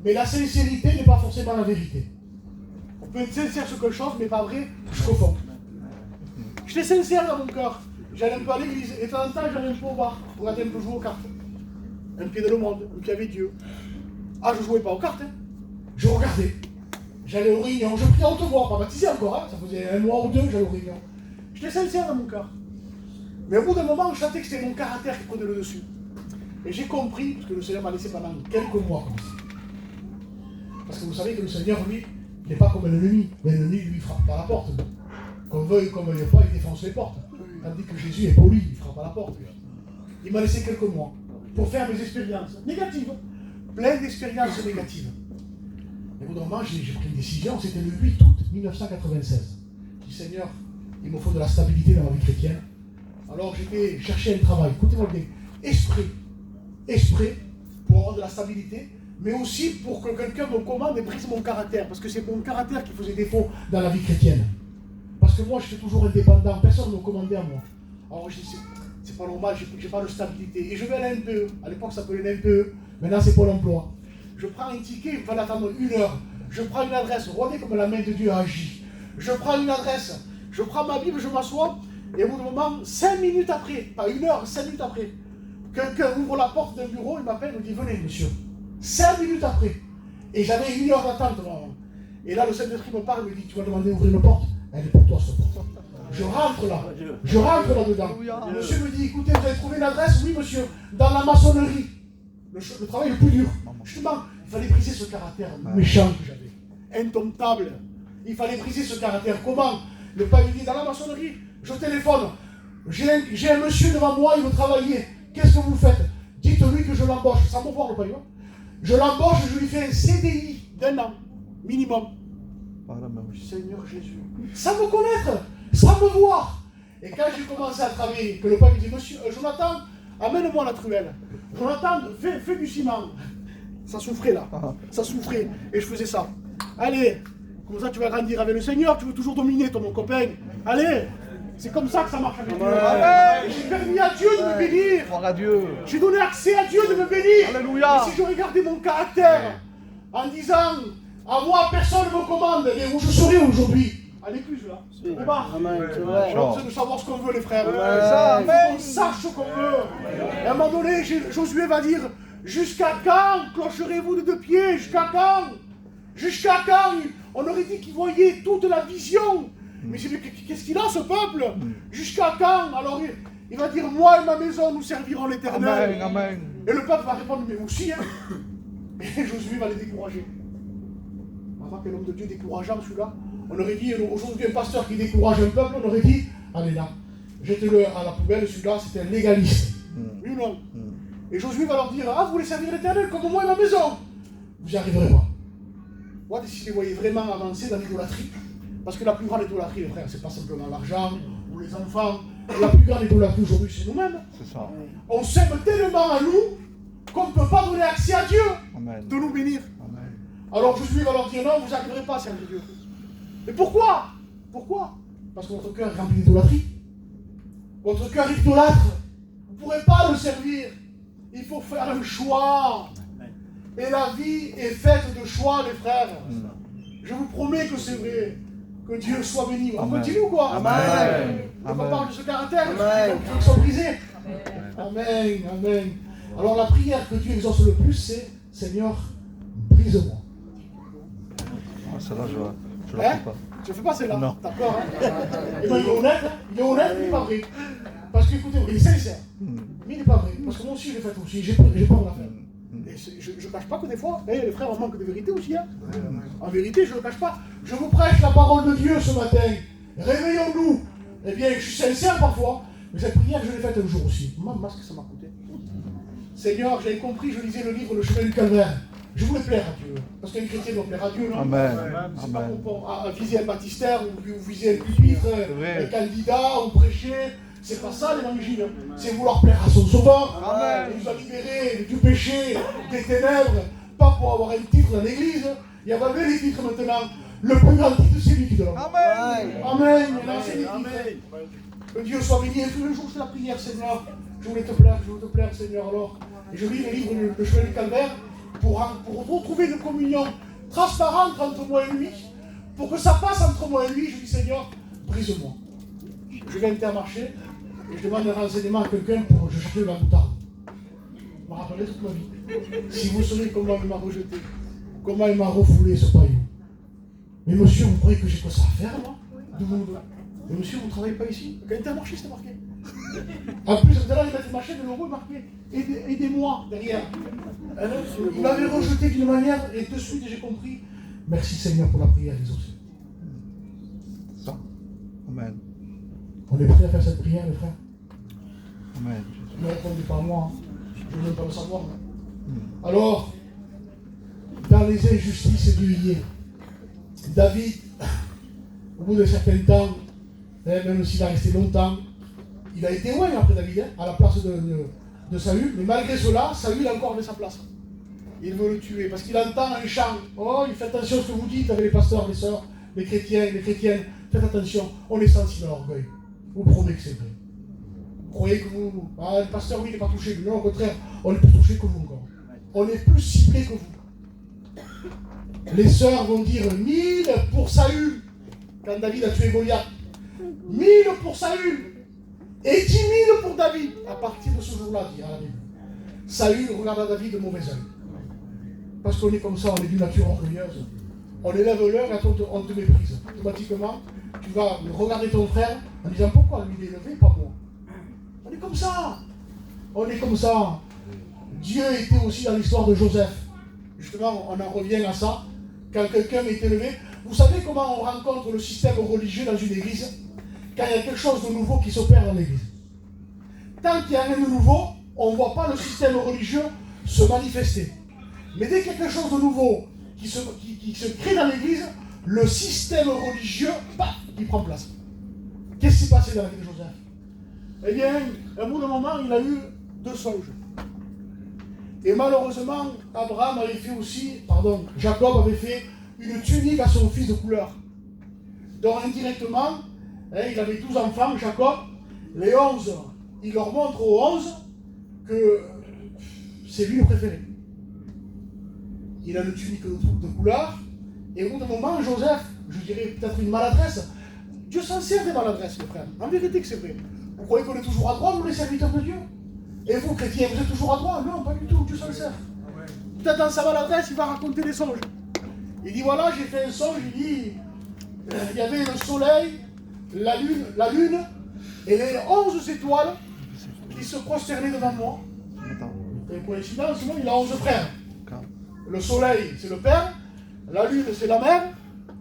Mais la sincérité n'est pas forcément la vérité. On peut être sincère sur quelque chose, mais pas vrai, je confonds. J'étais sincère dans mon cœur. J'allais un peu à l'église, et de temps en temps, j'allais un peu au bar, pour regarder un peu jouer aux cartes. Un pied dans le monde, un pied avec Dieu. Ah, je ne jouais pas aux cartes, je regardais. J'allais aux réunions, je priais haute voix, pas baptisé encore, ça faisait un mois ou deux, j'allais aux réunions. J'étais sincère dans mon cœur. Mais au bout d'un moment, je sentais que c'était mon caractère qui prenait le dessus. Et j'ai compris, parce que le Seigneur m'a laissé pendant quelques mois comme ça. Parce que vous savez que le Seigneur, lui, n'est pas comme l'ennemi. L'ennemi, lui, frappe pas la porte. Qu'on veuille, qu'on ne veuille pas, il défonce les portes. Tandis que Jésus est poli, il ne frappe pas la porte. Il m'a laissé quelques mois pour faire mes expériences négatives. Plein d'expériences négatives. Et au bout d'un moment, j'ai pris une décision, c'était le 8 août 1996. Je dis, Seigneur, il me faut de la stabilité dans ma vie chrétienne. Alors j'ai cherché un travail, écoutez-moi bien, exprès pour avoir de la stabilité, mais aussi pour que quelqu'un me commande et brise mon caractère, parce que c'est mon caractère qui faisait défaut dans la vie chrétienne. Parce que moi, j'étais toujours indépendant, personne ne me commandait à moi. Alors je dis, c'est pas normal, j'ai pas de stabilité. Et je vais à la NPE, à l'époque ça s'appelait l'NPE, maintenant c'est Pôle emploi. Je prends un ticket, il fallait attendre 1 heure. Je prends une adresse, regardez comme la main de Dieu agit. Je prends une adresse. Je prends ma Bible, je m'assois, et au bout d'un moment, 5 minutes après, pas 1 heure, 5 minutes après, quelqu'un ouvre la porte d'un bureau, il m'appelle, il me dit, venez monsieur. 5 minutes après. Et j'avais 1 heure d'attente. Et là, le Saint-Esprit me parle, il me dit, tu vas demander d'ouvrir une porte? Elle est pour toi, cette porte. Je rentre là-dedans. Monsieur me dit, écoutez, vous avez trouvé une adresse? Oui monsieur, dans la maçonnerie. Le travail le plus dur. Justement, il fallait briser ce caractère méchant que j'avais. Indomptable. Il fallait briser ce caractère. Comment? Le père me dit, dans la maçonnerie, je téléphone. J'ai un monsieur devant moi, il veut travailler. Qu'est-ce que vous faites? Dites-lui que je l'embauche. Sans me voir le père. Je l'embauche, je lui fais un CDI d'1 an, minimum. Seigneur Jésus. Sans me connaître, sans me voir. Et quand j'ai commencé à travailler, que le père me dit, monsieur, Jonathan, amène-moi la truelle. Jonathan, fais du ciment. Ça souffrait là, ça souffrait. Et je faisais ça. Allez, comme ça tu vas grandir avec le Seigneur, tu veux toujours dominer, toi mon copain. Allez, c'est comme ça que ça marche avec Dieu. J'ai permis à Dieu de me bénir. Gloire à Dieu. J'ai donné accès à Dieu de me bénir. Alléluia. Et si je regardais mon caractère en disant à moi personne ne me commande, et où je serais aujourd'hui? À l'écluse là. On est besoin de savoir ce qu'on veut les frères. Il faut qu'on sache ce qu'on veut. Et à un moment donné, Josué va dire, jusqu'à quand clocherez-vous de 2 pieds? Jusqu'à quand? Jusqu'à quand? On aurait dit qu'il voyait toute la vision. Mais qu'est-ce qu'il a ce peuple? Jusqu'à quand? Alors il va dire, moi et ma maison nous servirons l'Éternel. Amen, amen. Et le peuple va répondre, mais aussi, hein. Et Josué va les décourager. Vraiment, quel homme de Dieu décourageant celui-là. On aurait dit, aujourd'hui, un pasteur qui décourage un peuple, on aurait dit, allez là, jette-le à la poubelle, celui-là, c'est un légaliste. Oui ou non? Et Josué va leur dire, ah, vous voulez servir l'Éternel comme moi et ma maison? Vous n'y arriverez pas. Moi, si les voyez vraiment avancer dans l'idolâtrie, parce que la plus grande idolâtrie, les frères, c'est pas simplement l'argent ou les enfants. La plus grande idolâtrie aujourd'hui, c'est nous-mêmes. C'est ça. On s'aime tellement à nous qu'on ne peut pas donner accès à Dieu de nous bénir. Amen. Alors Josué va leur dire, non, vous n'arriverez pas à servir Dieu. Mais pourquoi? Pourquoi? Parce que votre cœur est rempli d'idolâtrie. Votre cœur est idolâtre. Vous ne pourrez pas le servir. Il faut faire un choix. Et la vie est faite de choix, les frères. Je vous promets que c'est vrai. Que Dieu soit béni. On continue ou quoi? Amen. On parle de ce caractère, qui sont brisés. Amen, amen. Alors la prière que Dieu exauce le plus, c'est Seigneur, brise-moi. Celle-là, je la fais pas. Je ne fais pas celle-là. Non. D'accord, Et ben, il est honnête, il n'est pas vrai. Parce qu'écoutez, il est sincère. Mais il n'est pas vrai. Parce que moi aussi, je l'ai fait aussi. J'ai peur de la faire. Et je ne cache pas que des fois, les frères, on manque de vérité aussi. Hein. En vérité, je ne le cache pas. Je vous prêche la parole de Dieu ce matin. Réveillons-nous. Eh bien, je suis sincère parfois. Mais cette prière, je l'ai faite un jour aussi. Maman, ce que ça m'a coûté. Seigneur, j'avais compris, je lisais le livre Le chemin du calvaire. Je voulais plaire à Dieu. Parce qu'un chrétien doit plaire à Dieu, non? Amen. C'est pas pour viser un baptistère ou viser un pupitre, un candidat ou prêcher. C'est pas ça l'évangile. C'est vouloir plaire à son sauveur. Amen. Il nous a libérés du péché, des ténèbres, pas pour avoir un titre dans l'église. Il y a pas les titres maintenant. Le plus grand titre, c'est lui qui donne. Amen. Amen. C'est les titres. Que Dieu soit béni. Et tous les jours, c'est la prière, Seigneur. Je voulais te plaire, Seigneur. Alors, et je lis le livre Le chemin du calvaire pour retrouver une communion transparente entre moi et lui. Pour que ça passe entre moi et lui, je dis Seigneur, brise-moi. Je vais à Intermarché et je demande un renseignement à quelqu'un pour que je cherche la moutarde. Je me rappellerai toute ma vie. Si vous sauriez comment il m'a rejeté, comment il m'a refoulé ce paillot. Mais monsieur, vous croyez que j'ai quoi ça à faire, moi? Mais monsieur, vous ne travaillez pas ici? À Intermarché, c'était marqué. En plus, tout à l'heure, il a fait ma chaîne, le logo est marqué aidez-moi derrière. Il m'avait rejeté d'une manière et de suite j'ai compris. Merci Seigneur pour la prière exaucée. Ça. Amen. On est prêt à faire cette prière, les frères? Amen. Ne répondez pas à moi, je ne veux pas le savoir. Alors, dans les injustices du David, au bout d'un certain temps, même s'il a resté longtemps, il a été loin après David, à la place de Saül, mais malgré cela, Saül a encore fait sa place. Il veut le tuer, parce qu'il entend un chant. Oh, il fait attention à ce que vous dites avec les pasteurs, les sœurs, les chrétiens, les chrétiennes. Faites attention, on est sensible à l'orgueil. Vous prouvez que c'est vrai. Vous croyez que vous... Ah, le pasteur, oui, il n'est pas touché. Mais non, au contraire, on est plus touché que vous encore. On est plus ciblé que vous. Les sœurs vont dire 1000 pour Saül, quand David a tué Goliath. 1000 pour Saül. Et 10 000 pour David. À partir de ce jour-là, dit la Bible. Saül regarde David de mauvais œil. Parce qu'on est comme ça, on est d'une nature orgueilleuse. On élève l'heure et on te méprise. Automatiquement, tu vas regarder ton frère en disant pourquoi lui il est élevé, pas moi. On est comme ça. On est comme ça. Dieu était aussi dans l'histoire de Joseph. Justement, on en revient à ça. Quand quelqu'un est élevé, vous savez comment on rencontre le système religieux dans une église? Quand il y a quelque chose de nouveau qui s'opère dans l'église. Tant qu'il y a rien de nouveau, on ne voit pas le système religieux se manifester. Mais dès qu'il y a quelque chose de nouveau qui se crée dans l'église, le système religieux, paf, il prend place. Qu'est-ce qui s'est passé dans la vie de Joseph? Eh bien, à un bout d'un moment, il a eu 2 songes. Et malheureusement, Jacob avait fait une tunique à son fils de couleur. Donc indirectement, il avait 12 enfants, Jacob. Les 11, il leur montre aux 11 que c'est lui le préféré. Il a une tunique de couleur. Et au bout d'un moment, Joseph, je dirais peut-être une maladresse, Dieu s'en sert des maladresses, les frères. En vérité que c'est vrai. Vous croyez qu'on est toujours à droite, nous les serviteurs de Dieu? Et vous, chrétiens, vous êtes toujours à droite? Non, pas du tout, Dieu s'en sert. Peut-être dans sa maladresse, il va raconter des songes. Il dit voilà, j'ai fait un songe, il dit, il y avait le soleil, la lune, et les 11 étoiles qui se prosternaient devant moi. C'est une coïncidence, sinon il a 11 frères. Le soleil, c'est le père, la lune, c'est la mère.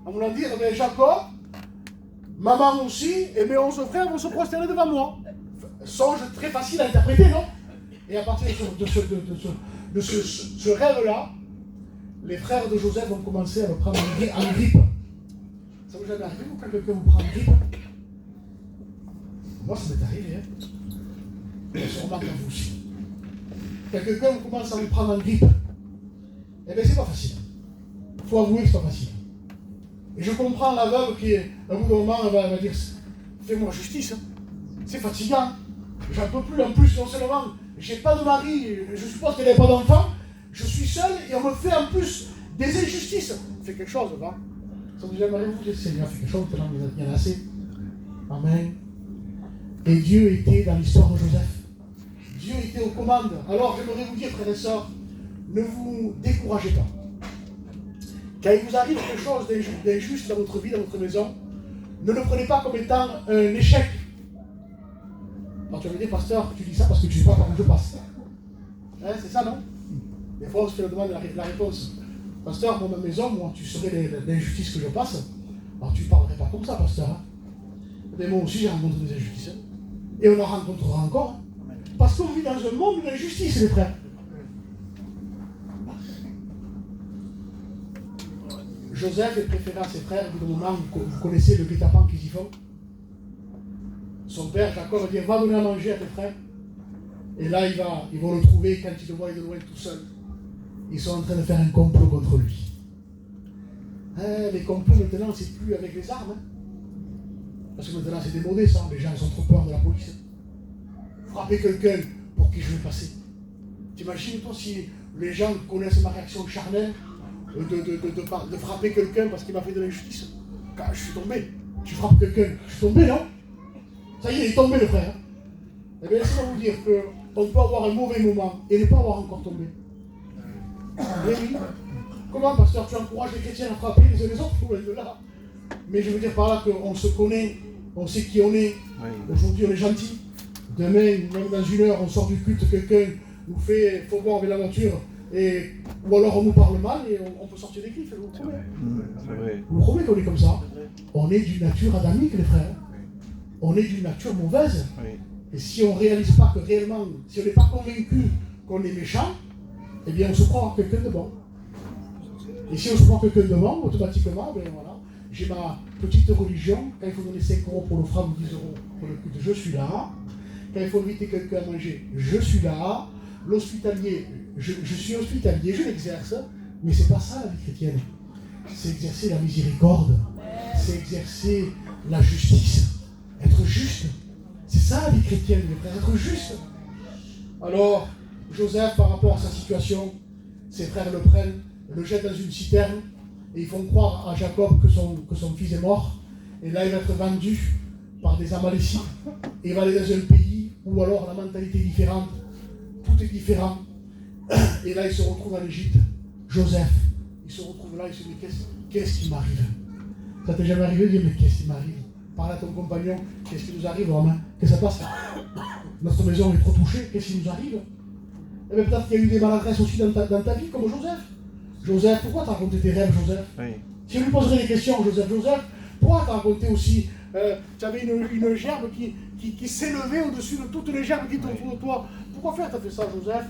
En voulant dire, mais Jacob, maman aussi, et mes 11 frères vont se prosterner devant moi. Songe très facile à interpréter, non? Et à partir de ce rêve-là, les frères de Joseph vont commencer à le prendre en grippe. Ça vous est jamais arrivé, quand quelqu'un vous prend en grippe? Moi, ça m'est arrivé. Et sûrement à vous aussi. Quand quelqu'un commence à vous prendre en grippe, eh bien, c'est pas facile. Il faut avouer que c'est pas facile. Et je comprends la veuve qui, à bout d'un moment, elle va dire fais-moi justice. C'est fatigant. J'en peux plus. En plus, non seulement j'ai pas de mari, je suppose qu'elle n'a pas d'enfant, je suis seul et on me fait en plus des injustices. Fais quelque chose, va. Ça vous aimerait vous dire Seigneur, fais quelque chose, il y en a assez. Amen. Et Dieu était dans l'histoire de Joseph. Dieu était aux commandes. Alors j'aimerais vous dire, frères et sœurs, ne vous découragez pas. Quand il vous arrive quelque chose d'injuste dans votre vie, dans votre maison, ne le prenez pas comme étant un échec. Alors tu vas me dire, pasteur, tu dis ça parce que tu ne sais pas par où je passe. Hein, c'est ça, non? Des fois, on se fait la demande la réponse. Pasteur, moi, ma maison, moi, tu saurais l'injustice que je passe. Alors tu ne parlerais pas comme ça, pasteur. Hein? Mais moi aussi, j'ai rencontré des injustices. Hein? Et on en rencontrera encore. Hein? Parce qu'on vit dans un monde d'injustice, les frères. Joseph est préféré à ses frères, au bout d'un moment, vous connaissez le guet-apens qu'ils y font. Son père, Jacob, va dire va donner à manger à tes frères. Et là, ils vont le trouver quand ils le voient de loin tout seul. Ils sont en train de faire un complot contre lui. Les complots maintenant, c'est plus avec les armes. Hein. Parce que maintenant, c'est démodé ça. Les gens ils ont trop peur de la police. Frapper quelqu'un pour qui je vais passer. T'imagines, toi, si les gens connaissent ma réaction charnelle de frapper quelqu'un parce qu'il m'a fait de l'injustice. Quand je suis tombé, tu frappes quelqu'un, je suis tombé, non? Ça y est, il est tombé le frère. Eh bien, laissez-moi vous dire qu'on peut avoir un mauvais moment et ne pas avoir encore tombé. Mais oui. Comment, pasteur, tu encourages les chrétiens à frapper les uns les autres? Oui, de là. Mais je veux dire par là qu'on se connaît, on sait qui on est. Oui. Aujourd'hui, on est gentil. Demain, même dans une heure, on sort du culte, quelqu'un nous fait faux boire avec la voiture. Ou alors on nous parle mal et on peut sortir des griffes, je vous promets. Je vous promets qu'on est comme ça. On est d'une nature adamique, les frères. On est d'une nature mauvaise. Et si on ne réalise pas que réellement, si on n'est pas convaincu qu'on est méchant, eh bien on se croit quelqu'un de bon. Et si on se croit quelqu'un de bon, automatiquement, ben voilà, j'ai ma petite religion. Quand il faut donner 5 € pour l'offrande ou 10 € pour le culte, je suis là. Quand il faut inviter quelqu'un à manger, je suis là. L'hospitalier, je suis hospitalier, je l'exerce, mais c'est pas ça la vie chrétienne. C'est exercer la miséricorde, c'est exercer la justice, être juste. C'est ça la vie chrétienne, mes frères, être juste. Alors, Joseph, par rapport à sa situation, ses frères le prennent, le jettent dans une citerne, et ils font croire à Jacob que son fils est mort. Et là, il va être vendu par des Amalécites, et il va aller dans un pays où alors la mentalité est différente. Tout est différent. Et là, il se retrouve en Égypte. Joseph, il se retrouve là, il se dit qu'est-ce qui m'arrive? Ça t'est jamais arrivé de dire mais qu'est-ce qui m'arrive? Parle à ton compagnon, qu'est-ce qui nous arrive, Romain? Qu'est-ce que ça passe? Notre maison est trop touchée, qu'est-ce qui nous arrive? Eh bien, peut-être qu'il y a eu des maladresses aussi dans ta vie, comme Joseph. Joseph, pourquoi t'as raconté tes rêves, Joseph? Oui. Si on lui poserait des questions, Joseph, pourquoi t'as raconté aussi tu avais une gerbe qui s'élevait au-dessus de toutes les gerbes qui étaient autour de toi? Pourquoi faire t'as fait ça, Joseph?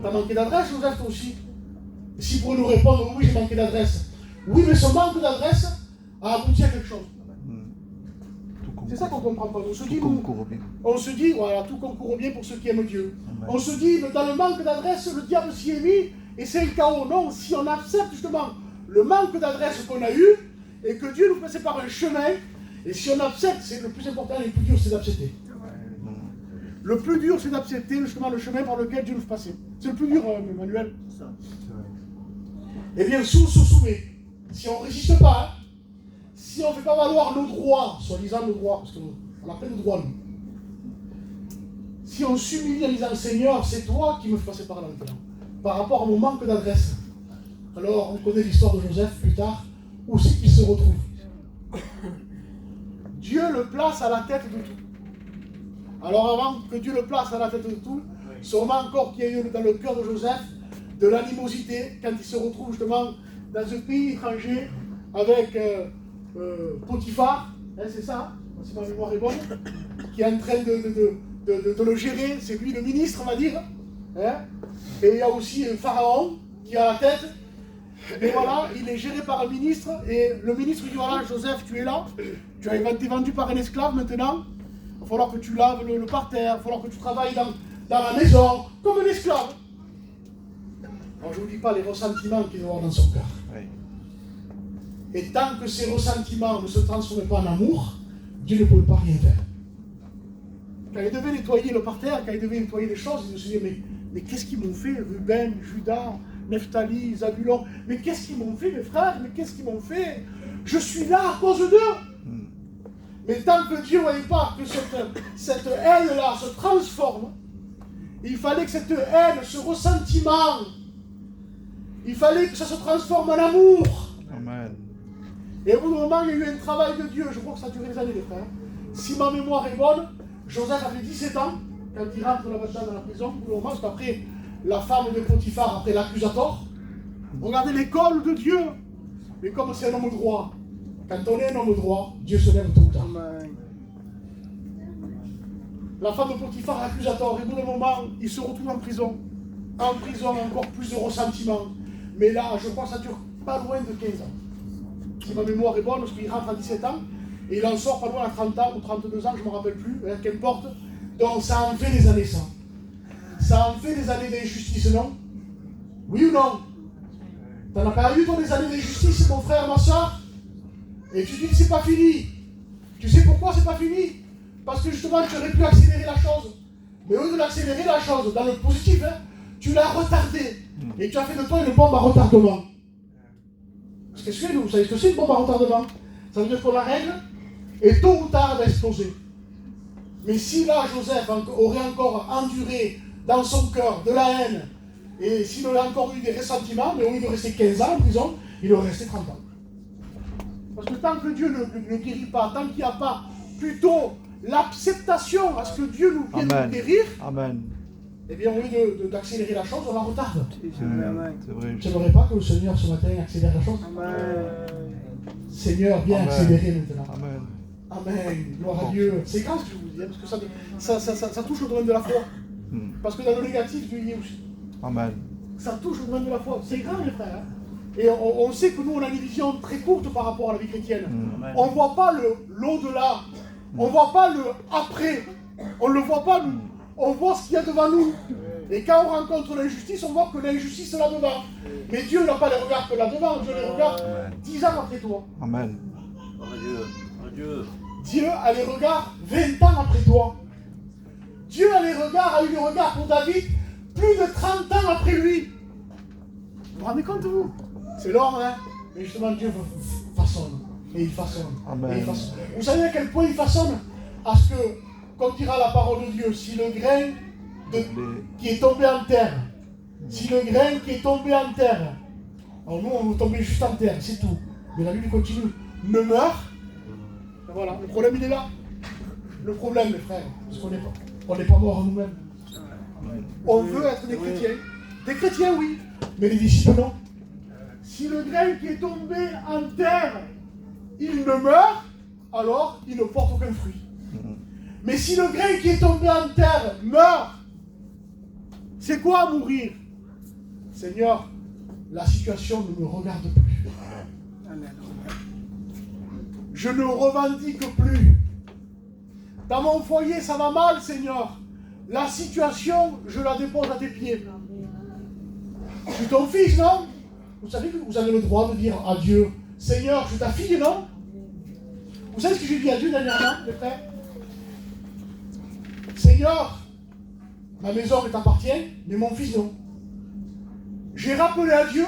T'as manqué d'adresse, Joseph, toi aussi? S'il pourrait nous répondre, oui, j'ai manqué d'adresse. Oui, mais ce manque d'adresse a abouti à quelque chose. C'est ça qu'on ne comprend pas. Tout On se dit, voilà, tout concourt au bien pour ceux qui aiment Dieu. Amen. On se dit, dans le manque d'adresse, le diable s'y est mis et c'est le chaos. Non, si on accepte justement le manque d'adresse qu'on a eu et que Dieu nous passait par un chemin, et si on accepte, c'est le plus important et le plus dur, c'est d'accepter. Le plus dur, c'est d'accepter justement le chemin par lequel Dieu nous fait passer. C'est le plus dur, Emmanuel. Eh bien, si on se soumet, si on ne résiste pas, hein, si on ne fait pas valoir nos droits, soi-disant nos droits, parce qu'on a plein de droits, nous. Si on s'humilie en disant Seigneur, c'est toi qui me fais passer par là maintenant, par rapport à mon manque d'adresse. Alors, on connaît l'histoire de Joseph plus tard, où c'est qu'il se retrouve. Dieu le place à la tête de tout. Alors, avant que Dieu le place à la tête de tout, sûrement encore qu'il y a eu dans le cœur de Joseph de l'animosité quand il se retrouve justement dans un pays étranger avec Potiphar, hein, c'est ça, si ma mémoire est bonne, qui est en train de le gérer, c'est lui le ministre, on va dire. Hein, et il y a aussi Pharaon qui est à la tête. Et voilà, il est géré par un ministre, et le ministre dit voilà, Joseph, tu es là, tu as été vendu par un esclave maintenant, il va falloir que tu laves le parterre, il va falloir que tu travailles dans la maison, comme un esclave. Alors je ne vous dis pas les ressentiments qu'il doit avoir dans son cœur. Oui. Et tant que ces ressentiments ne se transforment pas en amour, Dieu ne pouvait pas rien faire. Quand il devait nettoyer le parterre, quand il devait nettoyer les choses, il se disait mais qu'est-ce qu'ils m'ont fait, Ruben, Judas, Nephtali, Zabulon, mais qu'est-ce qu'ils m'ont fait, mes frères, mais qu'est-ce qu'ils m'ont fait? Je suis là à cause d'eux. Mais tant que Dieu ne voyait pas que cette haine-là se transforme, il fallait que cette haine, ce ressentiment, il fallait que ça se transforme en amour. Amen. Et au bout d'un moment, il y a eu un travail de Dieu. Je crois que ça a duré des années, les frères. Si ma mémoire est bonne, Joseph avait 17 ans quand il rentre là-bas dans la prison. Au bout d'un moment, parce qu'après, la femme de Potiphar, après l'accusateur, regardez l'école de Dieu. Mais comme c'est un homme droit, quand on est un homme droit, Dieu se lève tout le temps. La femme de Potiphar, l'accusateur, et au bout d'un moment, il se retrouve en prison. En prison, encore plus de ressentiment. Mais là, je crois que ça dure pas loin de 15 ans. Si ma mémoire est bonne, parce qu'il rentre à 17 ans, et il en sort pas loin à 30 ans ou 32 ans, je ne me rappelle plus, qu'importe. Donc ça en fait des années, ça. Ça en fait des années d'injustice, non? Oui ou non? T'en as pas eu, toi, des années d'injustice, mon frère, ma soeur? Et tu dis que c'est pas fini. Tu sais pourquoi c'est pas fini? Parce que justement, tu aurais pu accélérer la chose. Mais au lieu de l'accélérer la chose, dans le positif, hein, tu l'as retardé. Et tu as fait de toi une bombe à retardement. Qu'est-ce que c'est, nous? Vous savez ce que c'est une bombe à retardement? Ça veut dire qu'on la règle, et tôt ou tard, elle va exploser. Mais si là, Joseph aurait encore enduré dans son cœur de la haine, et s'il aurait encore eu des ressentiments, mais au lieu de rester 15 ans en prison, il aurait resté 30 ans. Parce que tant que Dieu ne guérit pas, tant qu'il n'y a pas plutôt l'acceptation à ce que Dieu nous vienne nous guérir, Amen. eh bien, au lieu d'accélérer la chose, on la retarde. C'est vrai. Je n'aimerais pas que le Seigneur ce matin accélère la chose. Seigneur, viens accélérer maintenant. Amen. Amen. Gloire à Dieu. C'est grand ce que je vous dis, parce que ça touche au domaine de la foi. Parce que dans le négatif, Dieu y est aussi. Amen. Ça touche au domaine de la foi. C'est grand, les frères. Hein. Et on sait que nous, on a une vision très courte par rapport à la vie chrétienne. On ne voit pas l'au-delà. On ne voit pas le après. On ne le voit pas, nous. On voit ce qu'il y a devant nous. Et quand on rencontre l'injustice, on voit que l'injustice est là-devant. Mais Dieu n'a pas les regards que là-devant. Dieu les regarde 10 ans après toi. Amen. Dieu a les regards 20 ans après toi. Dieu a eu les regards pour David plus de 30 ans après lui. Vous vous rendez compte, vous? C'est long, hein? Mais justement, Dieu façonne. Et il façonne. Amen. Et il façonne. Vous savez à quel point il façonne? À ce que, comme dira la parole de Dieu, si le grain qui est tombé en terre, si le grain qui est tombé en terre, alors nous on est tombé juste en terre, c'est tout. Mais la Bible continue, ne meurt. Et voilà, le problème il est là. Le problème, les frères, parce qu'on n'est pas morts nous-mêmes. On veut être des chrétiens. Des chrétiens, oui, mais les disciples, non. Si le grain qui est tombé en terre, il ne meurt, alors il ne porte aucun fruit. Mais si le grain qui est tombé en terre meurt, c'est quoi mourir? Seigneur, la situation ne me regarde plus. Je ne revendique plus Dans mon foyer, ça va mal, Seigneur. La situation, je la dépose à tes pieds. Je suis ton fils, non? Vous savez que vous avez le droit de dire à Dieu, Seigneur, je suis ta fille, non? Vous savez ce que j'ai dit à Dieu dernièrement, mes frères? Seigneur, ma maison t'appartient, mais mon fils, non. J'ai rappelé à Dieu,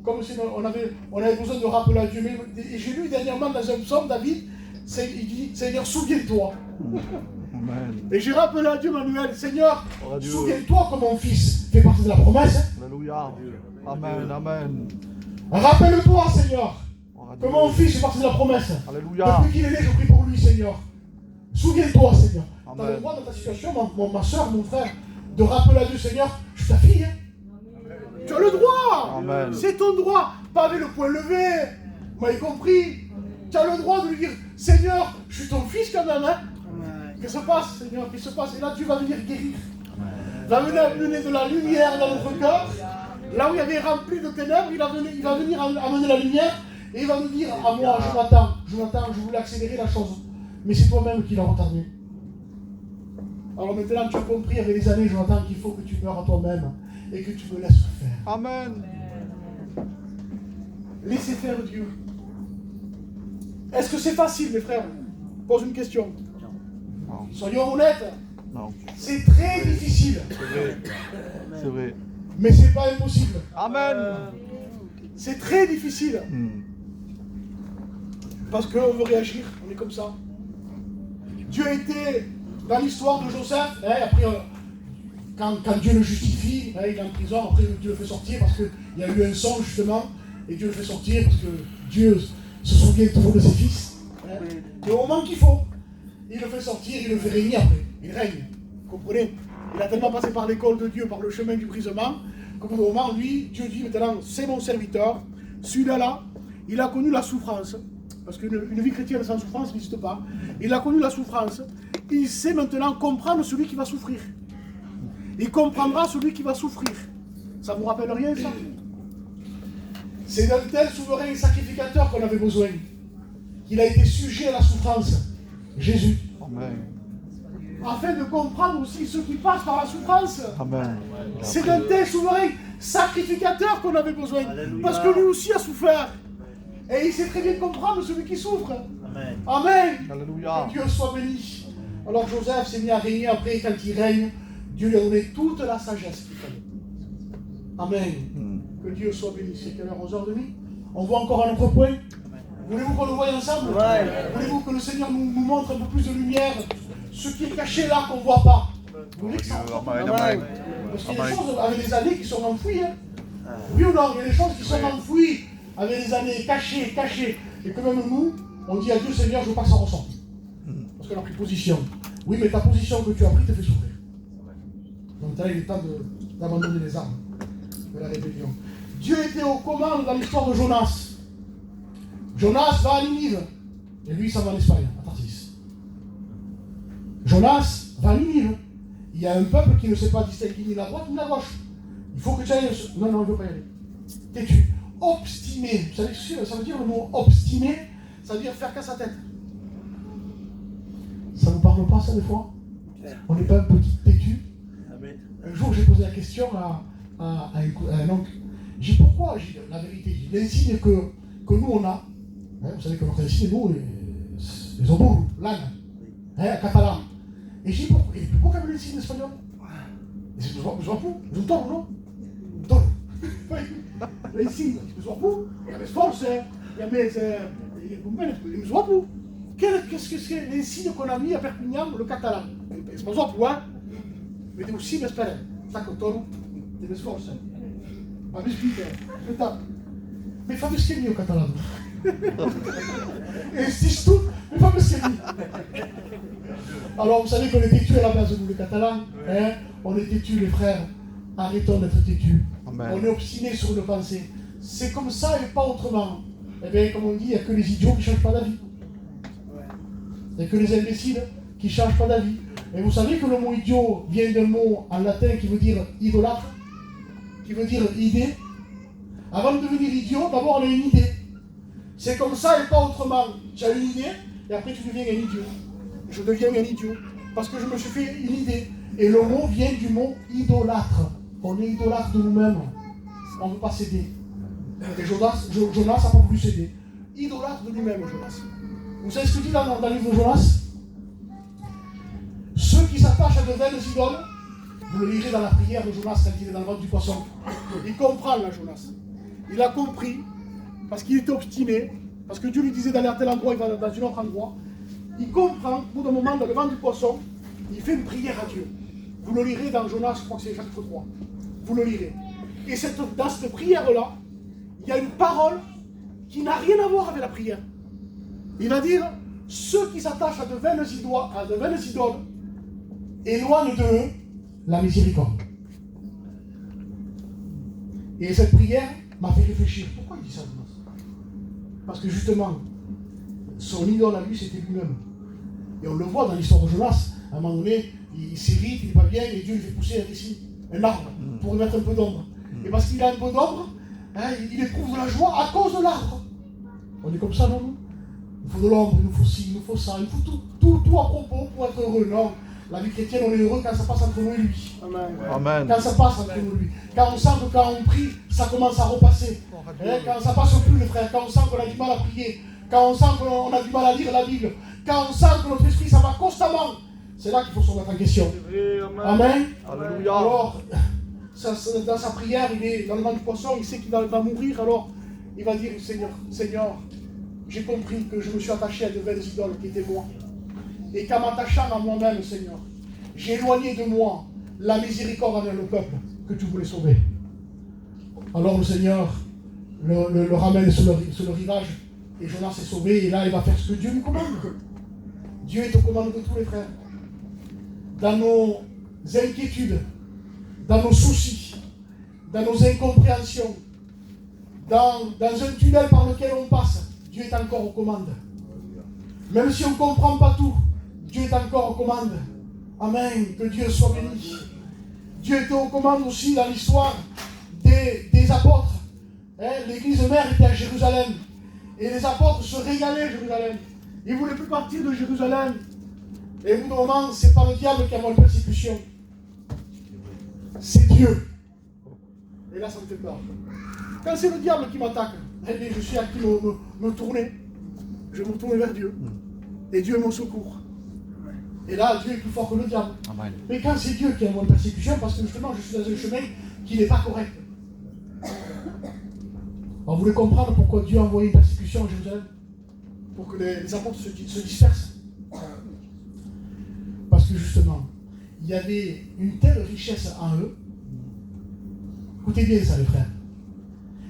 comme si on avait besoin de rappeler à Dieu, mais j'ai lu dernièrement dans un psaume, David, il dit, Seigneur, souviens-toi. Amen. Et j'ai rappelé à Dieu, Manuel, Seigneur, Oh, Dieu. souviens-toi que mon fils fait partie de la promesse. Alléluia. Amen, amen. Rappelle-toi, Seigneur, Oh, que Dieu. mon fils fait partie de la promesse. Alléluia. Depuis qu'il est né, je prie pour lui, Seigneur. Souviens-toi, Seigneur. Tu as Amen. le droit dans ta situation, ma soeur, mon frère, de rappeler à Dieu, Seigneur, je suis ta fille. Hein. Tu as le droit. Amen. C'est ton droit. Pas avec le poing levé. Vous m'avez compris. Tu as le droit de lui dire, Seigneur, je suis ton fils quand même. Hein. Qu'est-ce qui se passe, Seigneur? Qu'est-ce qui se passe? Et là, Dieu va venir guérir. Va venir amener de la lumière dans notre cœur. Là où il y avait rempli de ténèbres, il va venir amener la lumière. Et il va nous dire, à moi, je m'attends, je voulais accélérer la chose. Mais c'est toi-même qui l'as retardé. Alors maintenant, tu as compris avec les années, Jonathan, qu'il faut que tu meures à toi-même et que tu me laisses faire. Amen. Laissez faire Dieu. Est-ce que c'est facile, mes frères? Pose une question. Non. Soyons honnêtes. Non. C'est très difficile, C'est vrai. C'est vrai. mais c'est pas impossible. Amen. C'est très difficile parce qu'on veut réagir. On est comme ça. Dieu était dans l'histoire de Joseph. Hein, après, quand Dieu le justifie, hein, il est en prison. Après, Dieu le fait sortir parce qu'il y a eu un songe justement, et Dieu le fait sortir parce que Dieu se souvient toujours de ses fils. Hein, et au moment qu'il faut, il le fait sortir, il le fait régner après. Il règne. Vous comprenez? Il a tellement passé par l'école de Dieu, par le chemin du brisement, qu'au bout d'un moment, lui, Dieu dit maintenant, c'est mon serviteur. Celui-là, il a connu la souffrance. Parce qu'une vie chrétienne sans souffrance n'existe pas. Il a connu la souffrance. Il sait maintenant comprendre celui qui va souffrir. Il comprendra celui qui va souffrir. Ça vous rappelle rien, ça? C'est d'un tel souverain et sacrificateur qu'on avait besoin. Qu'il a été sujet à la souffrance. Jésus. Amen. Afin de comprendre aussi ceux qui passent par la souffrance. Amen. C'est d'un tel souverain sacrificateur qu'on avait besoin. Alléluia. Parce que lui aussi a souffert. Et il sait très bien comprendre celui qui souffre. Amen. Amen. Alléluia. Que Dieu soit béni. Alors Joseph s'est mis à régner. Après, quand il règne, Dieu lui a donné toute la sagesse qu'il fallait. Amen. Que Dieu soit béni. C'est quelle heure? 11h30. On voit encore un autre point. Voulez-vous qu'on le voie ensemble? Ouais. Voulez-vous que le Seigneur nous montre un peu plus de lumière? Ce qui est caché là qu'on ne voit pas. Vous voulez que ça rentre? Amen. Amen. Parce qu'il y a des choses avec les années qui sont enfouies. Hein. Oui ou non? Il y a des choses qui sont enfouies avec les années, cachées. Et que même nous, on dit à Dieu, Seigneur, je veux pas que ça ressorte. Parce qu'on a pris position. Oui, mais ta position que tu as prise te fait souffrir. Donc là, il est temps d'abandonner les armes de la rébellion. Dieu était aux commandes dans l'histoire de Jonas. Jonas va à Ninive. Et lui, il s'en va en Espagne, à Tarsis. Jonas va à Ninive. Il y a un peuple qui ne sait pas distinguer ni la droite ni la gauche. Il faut que tu ailles... Non, il ne veut pas y aller. Têtu. Obstiné. Vous savez ce que ça veut dire le mot obstiné? Ça veut dire faire qu'à sa tête. Ça ne vous parle pas, ça, des fois? On n'est pas un petit têtu? Amen. Un jour, j'ai posé la question à un oncle. J'ai dit pourquoi? J'ai dit la vérité. J'ai dit l'insigne que nous, on a. Hein, vous savez que notre insigne, nous, les obus, l'âne, hein, catalan. Et j'ai dit pourquoi quand même l'insigne espagnol? Et c'est besoin pour. Je me torne, non? L'insigne, c'est besoin pour. Il y a mes forces, il y a mes. Il me voit pour. Qu'est-ce que c'est l'insigne qu'on a mis à Perpignan, le catalan? C'est besoin pour, hein? Mais tu aussi, mais spera. Ça que torno, te mes forze. Ma mi spite, aspetta. Mi fa meschini o catalano. Et si je tourne, mi fa meschini. Alors, vous savez qu'on est têtus à la base, nous, les Catalans. Hein? On est têtus, les frères. Arrêtons d'être têtus. Amen. On est obstinés sur une pensée. C'est comme ça et pas autrement. Eh bien, comme on dit, il n'y a que les idiots qui ne changent pas d'avis. Il n'y a que les imbéciles qui ne changent pas d'avis. Et vous savez que le mot idiot vient d'un mot en latin qui veut dire idolâtre, qui veut dire idée. Avant de devenir idiot, d'abord on a une idée. C'est comme ça et pas autrement. Tu as une idée et après tu deviens un idiot. je deviens un idiot. Parce que je me suis fait une idée. Et le mot vient du mot idolâtre. On est idolâtre de nous-mêmes. On ne veut pas céder. Et Jonas n'a pas voulu céder. Idolâtre de lui-même, Jonas. Vous savez ce que dit dans le livre de Jonas? Ceux qui s'attachent à de vaines idoles, vous le lirez dans la prière de Jonas quand il est dans le ventre du poisson. Il comprend là, Jonas. Il a compris, parce qu'il était obstiné, parce que Dieu lui disait d'aller à tel endroit, il va dans un autre endroit. Il comprend, au bout d'un moment, dans le ventre du poisson, il fait une prière à Dieu. Vous le lirez dans Jonas, je crois que c'est chapitre 3. Vous le lirez. Et dans cette prière-là, il y a une parole qui n'a rien à voir avec la prière. Il va dire, ceux qui s'attachent à de vaines idoles, éloignent de eux la miséricorde. Et cette prière m'a fait réfléchir. Pourquoi il dit ça, Jonas? Parce que justement, son idole à lui, c'était lui-même. Et on le voit dans l'histoire de Jonas. À un moment donné, il s'irrite, il n'est pas bien, et Dieu lui fait pousser un arbre pour lui mettre un peu d'ombre. Et parce qu'il a un peu d'ombre, il éprouve de la joie à cause de l'arbre. On est comme ça, non, nous? Il faut de l'ombre, il nous faut ci, il nous faut ça, il faut tout à propos pour être heureux. Non, la vie chrétienne, on est heureux quand ça passe entre nous et lui. Amen. Quand ça passe entre nous et lui. Quand on sent que quand on prie, ça commence à repasser. Quand ça passe plus, les frères, quand on sent qu'on a du mal à prier, quand on sent qu'on a du mal à lire la Bible, quand on sent que notre esprit, ça va constamment, c'est là qu'il faut se remettre en question. Amen. Alléluia. Alors, dans sa prière, il est dans le ventre du poisson, il sait qu'il va mourir, alors il va dire, Seigneur, j'ai compris que je me suis attaché à de vaines idoles qui étaient moi. Et qu'en m'attachant à moi-même, Seigneur, j'ai éloigné de moi la miséricorde envers le peuple que tu voulais sauver. Alors le Seigneur le ramène sur le rivage, et Jonas est sauvé, et là il va faire ce que Dieu lui commande. Dieu est aux commandes de tous les frères. Dans nos inquiétudes, dans nos soucis, dans nos incompréhensions, dans un tunnel par lequel on passe, Dieu est encore aux commandes. Même si on ne comprend pas tout, Dieu est encore aux commandes. Amen. Que Dieu soit béni. Dieu était aux commandes aussi dans l'histoire des apôtres. L'église mère était à Jérusalem. Et les apôtres se régalaient à Jérusalem. Ils ne voulaient plus partir de Jérusalem. Et au bout d'un moment, c'est pas le diable qui envoie la persécution. C'est Dieu. Et là, ça me fait peur. Quand c'est le diable qui m'attaque, eh bien, je suis à qui me tourner. Je me tourne vers Dieu. Et Dieu est mon secours. Et là, Dieu est plus fort que le diable. Amen. Mais quand c'est Dieu qui envoie la persécution, parce que justement, je suis dans un chemin qui n'est pas correct. Alors, vous voulez comprendre pourquoi Dieu a envoyé une persécution à Jérusalem? Pour que les apôtres se dispersent. Parce que justement, il y avait une telle richesse en eux. Écoutez bien ça, les frères.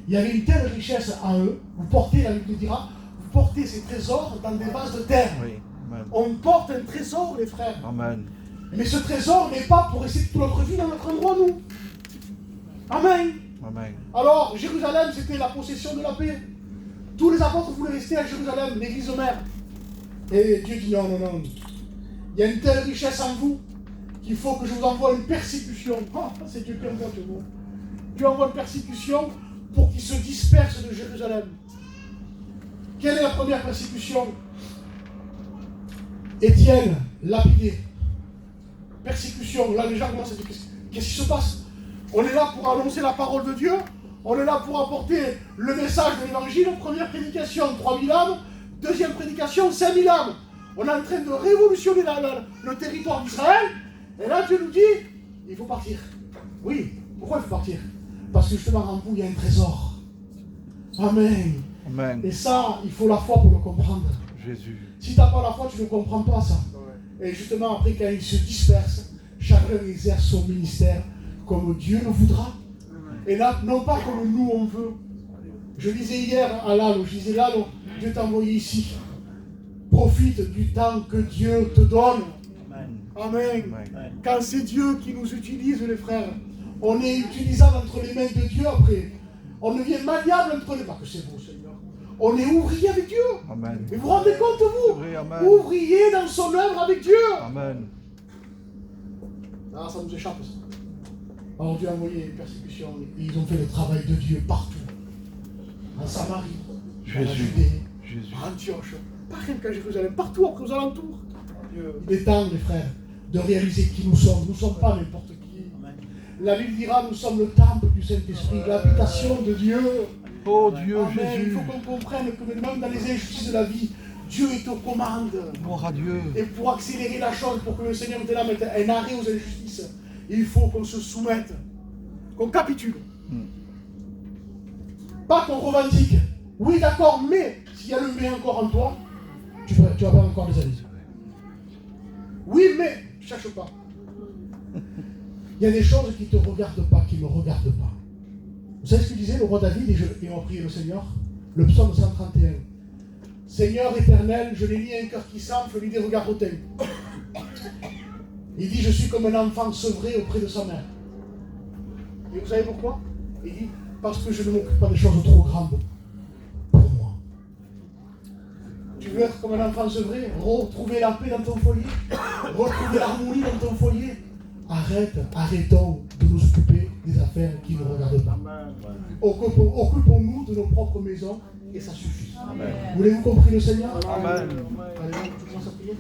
Il y avait une telle richesse en eux. Vous portez, la Bible dira, vous portez ces trésors dans des vases de terre. Oui. Amen. On porte un trésor, les frères. Amen. Mais ce trésor n'est pas pour rester toute notre vie dans notre endroit, nous. Amen. Amen. Alors, Jérusalem, c'était la possession de la paix. Tous les apôtres voulaient rester à Jérusalem, l'église mère. Et Dieu dit non, non, non. Il y a une telle richesse en vous qu'il faut que je vous envoie une persécution. Ah, c'est Dieu qui envoie tout le monde. Dieu envoie une persécution pour qu'ils se dispersent de Jérusalem. Quelle est la première persécution? Étienne, lapidé. Persécution. Là, les gens commencent à dire qu'est-ce qui se passe? On est là pour annoncer la parole de Dieu. On est là pour apporter le message de l'évangile. Première prédication, 3000 âmes. Deuxième prédication, 5000 âmes. On est en train de révolutionner le territoire d'Israël. Et là, Dieu nous dit, il faut partir. Oui, pourquoi il faut partir? Parce que justement, en vous, il y a un trésor. Amen. Amen. Et ça, il faut la foi pour le comprendre. Jésus. Si tu n'as pas la foi, tu ne comprends pas ça. Et justement, après, quand ils se dispersent, chacun exerce son ministère comme Dieu le voudra. Et là, non pas comme nous on veut. Je disais hier à Lalo, je disais Lalo, Dieu t'a envoyé ici. Profite du temps que Dieu te donne. Amen. Amen. Quand c'est Dieu qui nous utilise, les frères, on est utilisable entre les mains de Dieu après. On devient maniable entre les mains. Que c'est beau, Seigneur. On est ouvrier avec Dieu. Amen. Mais vous vous rendez compte, vous? Vrai, amen. Ouvrier dans son œuvre avec Dieu. Amen. Ah, ça nous échappe, ça. Alors Dieu a envoyé une persécution et ils ont fait le travail de Dieu partout. En Samarie, en Judée, à Antioche, pas rien qu'à Jérusalem, partout après aux alentours. Il est temps, mes frères, de réaliser qui nous sommes. Nous ne sommes pas n'importe qui. La Bible dira, nous sommes le temple du Saint-Esprit, l'habitation de Dieu. Oh Dieu, Amen. Il Jésus. faut qu'on comprenne que même dans les injustices de la vie, Dieu est aux commandes. Gloire à Dieu. Et pour accélérer la chose, pour que le Seigneur mette un arrêt aux injustices, il faut qu'on se soumette, qu'on capitule. Pas qu'on revendique. Oui, d'accord, mais s'il y a le mais encore en toi, tu vas perdre encore des années. Oui, mais ne cherche pas. Il y a des choses qui ne te regardent pas, qui ne me regardent pas. Vous savez ce que disait le roi David et on priait le Seigneur? Le psaume 131. Seigneur éternel, je n'ai ni un cœur qui s'enfle, ni des regards hautains. Il dit, je suis comme un enfant sevré auprès de sa mère. Et vous savez pourquoi? Il dit, parce que je ne m'occupe pas des choses trop grandes pour moi. Tu veux être comme un enfant sevré? Retrouver la paix dans ton foyer? Retrouver l'harmonie dans ton foyer? Arrêtons de nous occuper des affaires qui ne nous regardent pas. Occupons-nous de nos propres maisons et ça suffit. Voulez-vous compris le Seigneur? Amen. Allez, tu commences à prier.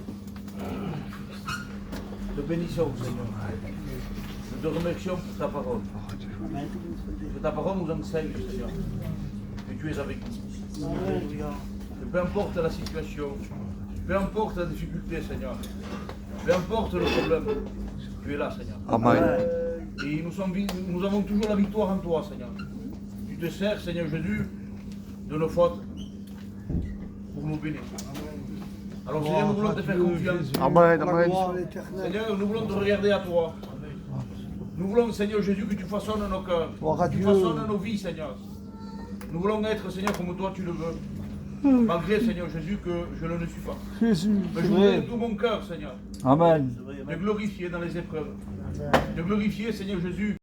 Te bénissons, Seigneur. Nous te remercions pour ta parole. Que ta parole nous enseigne, Seigneur, que tu es avec nous. Que peu importe la situation, peu importe la difficulté, Seigneur, peu importe le problème, tu es là, Seigneur. Amen. Et nous avons toujours la victoire en toi, Seigneur. Tu te sers, Seigneur Jésus, de nos fautes pour nous bénir. Alors, Seigneur, nous voulons te faire confiance. Amen. Amen. Seigneur, nous voulons te regarder à toi. Nous voulons, Seigneur Jésus, que tu façonnes nos cœurs. Gloire à Que tu Dieu. façonnes nos vies, Seigneur. Nous voulons être, Seigneur, comme toi tu le veux. Malgré, Seigneur Jésus, que je ne le suis pas. Jésus, Mais c'est je voudrais de vrai. tout mon cœur, Seigneur, Amen. te glorifier dans les épreuves. Te glorifier, Seigneur Jésus,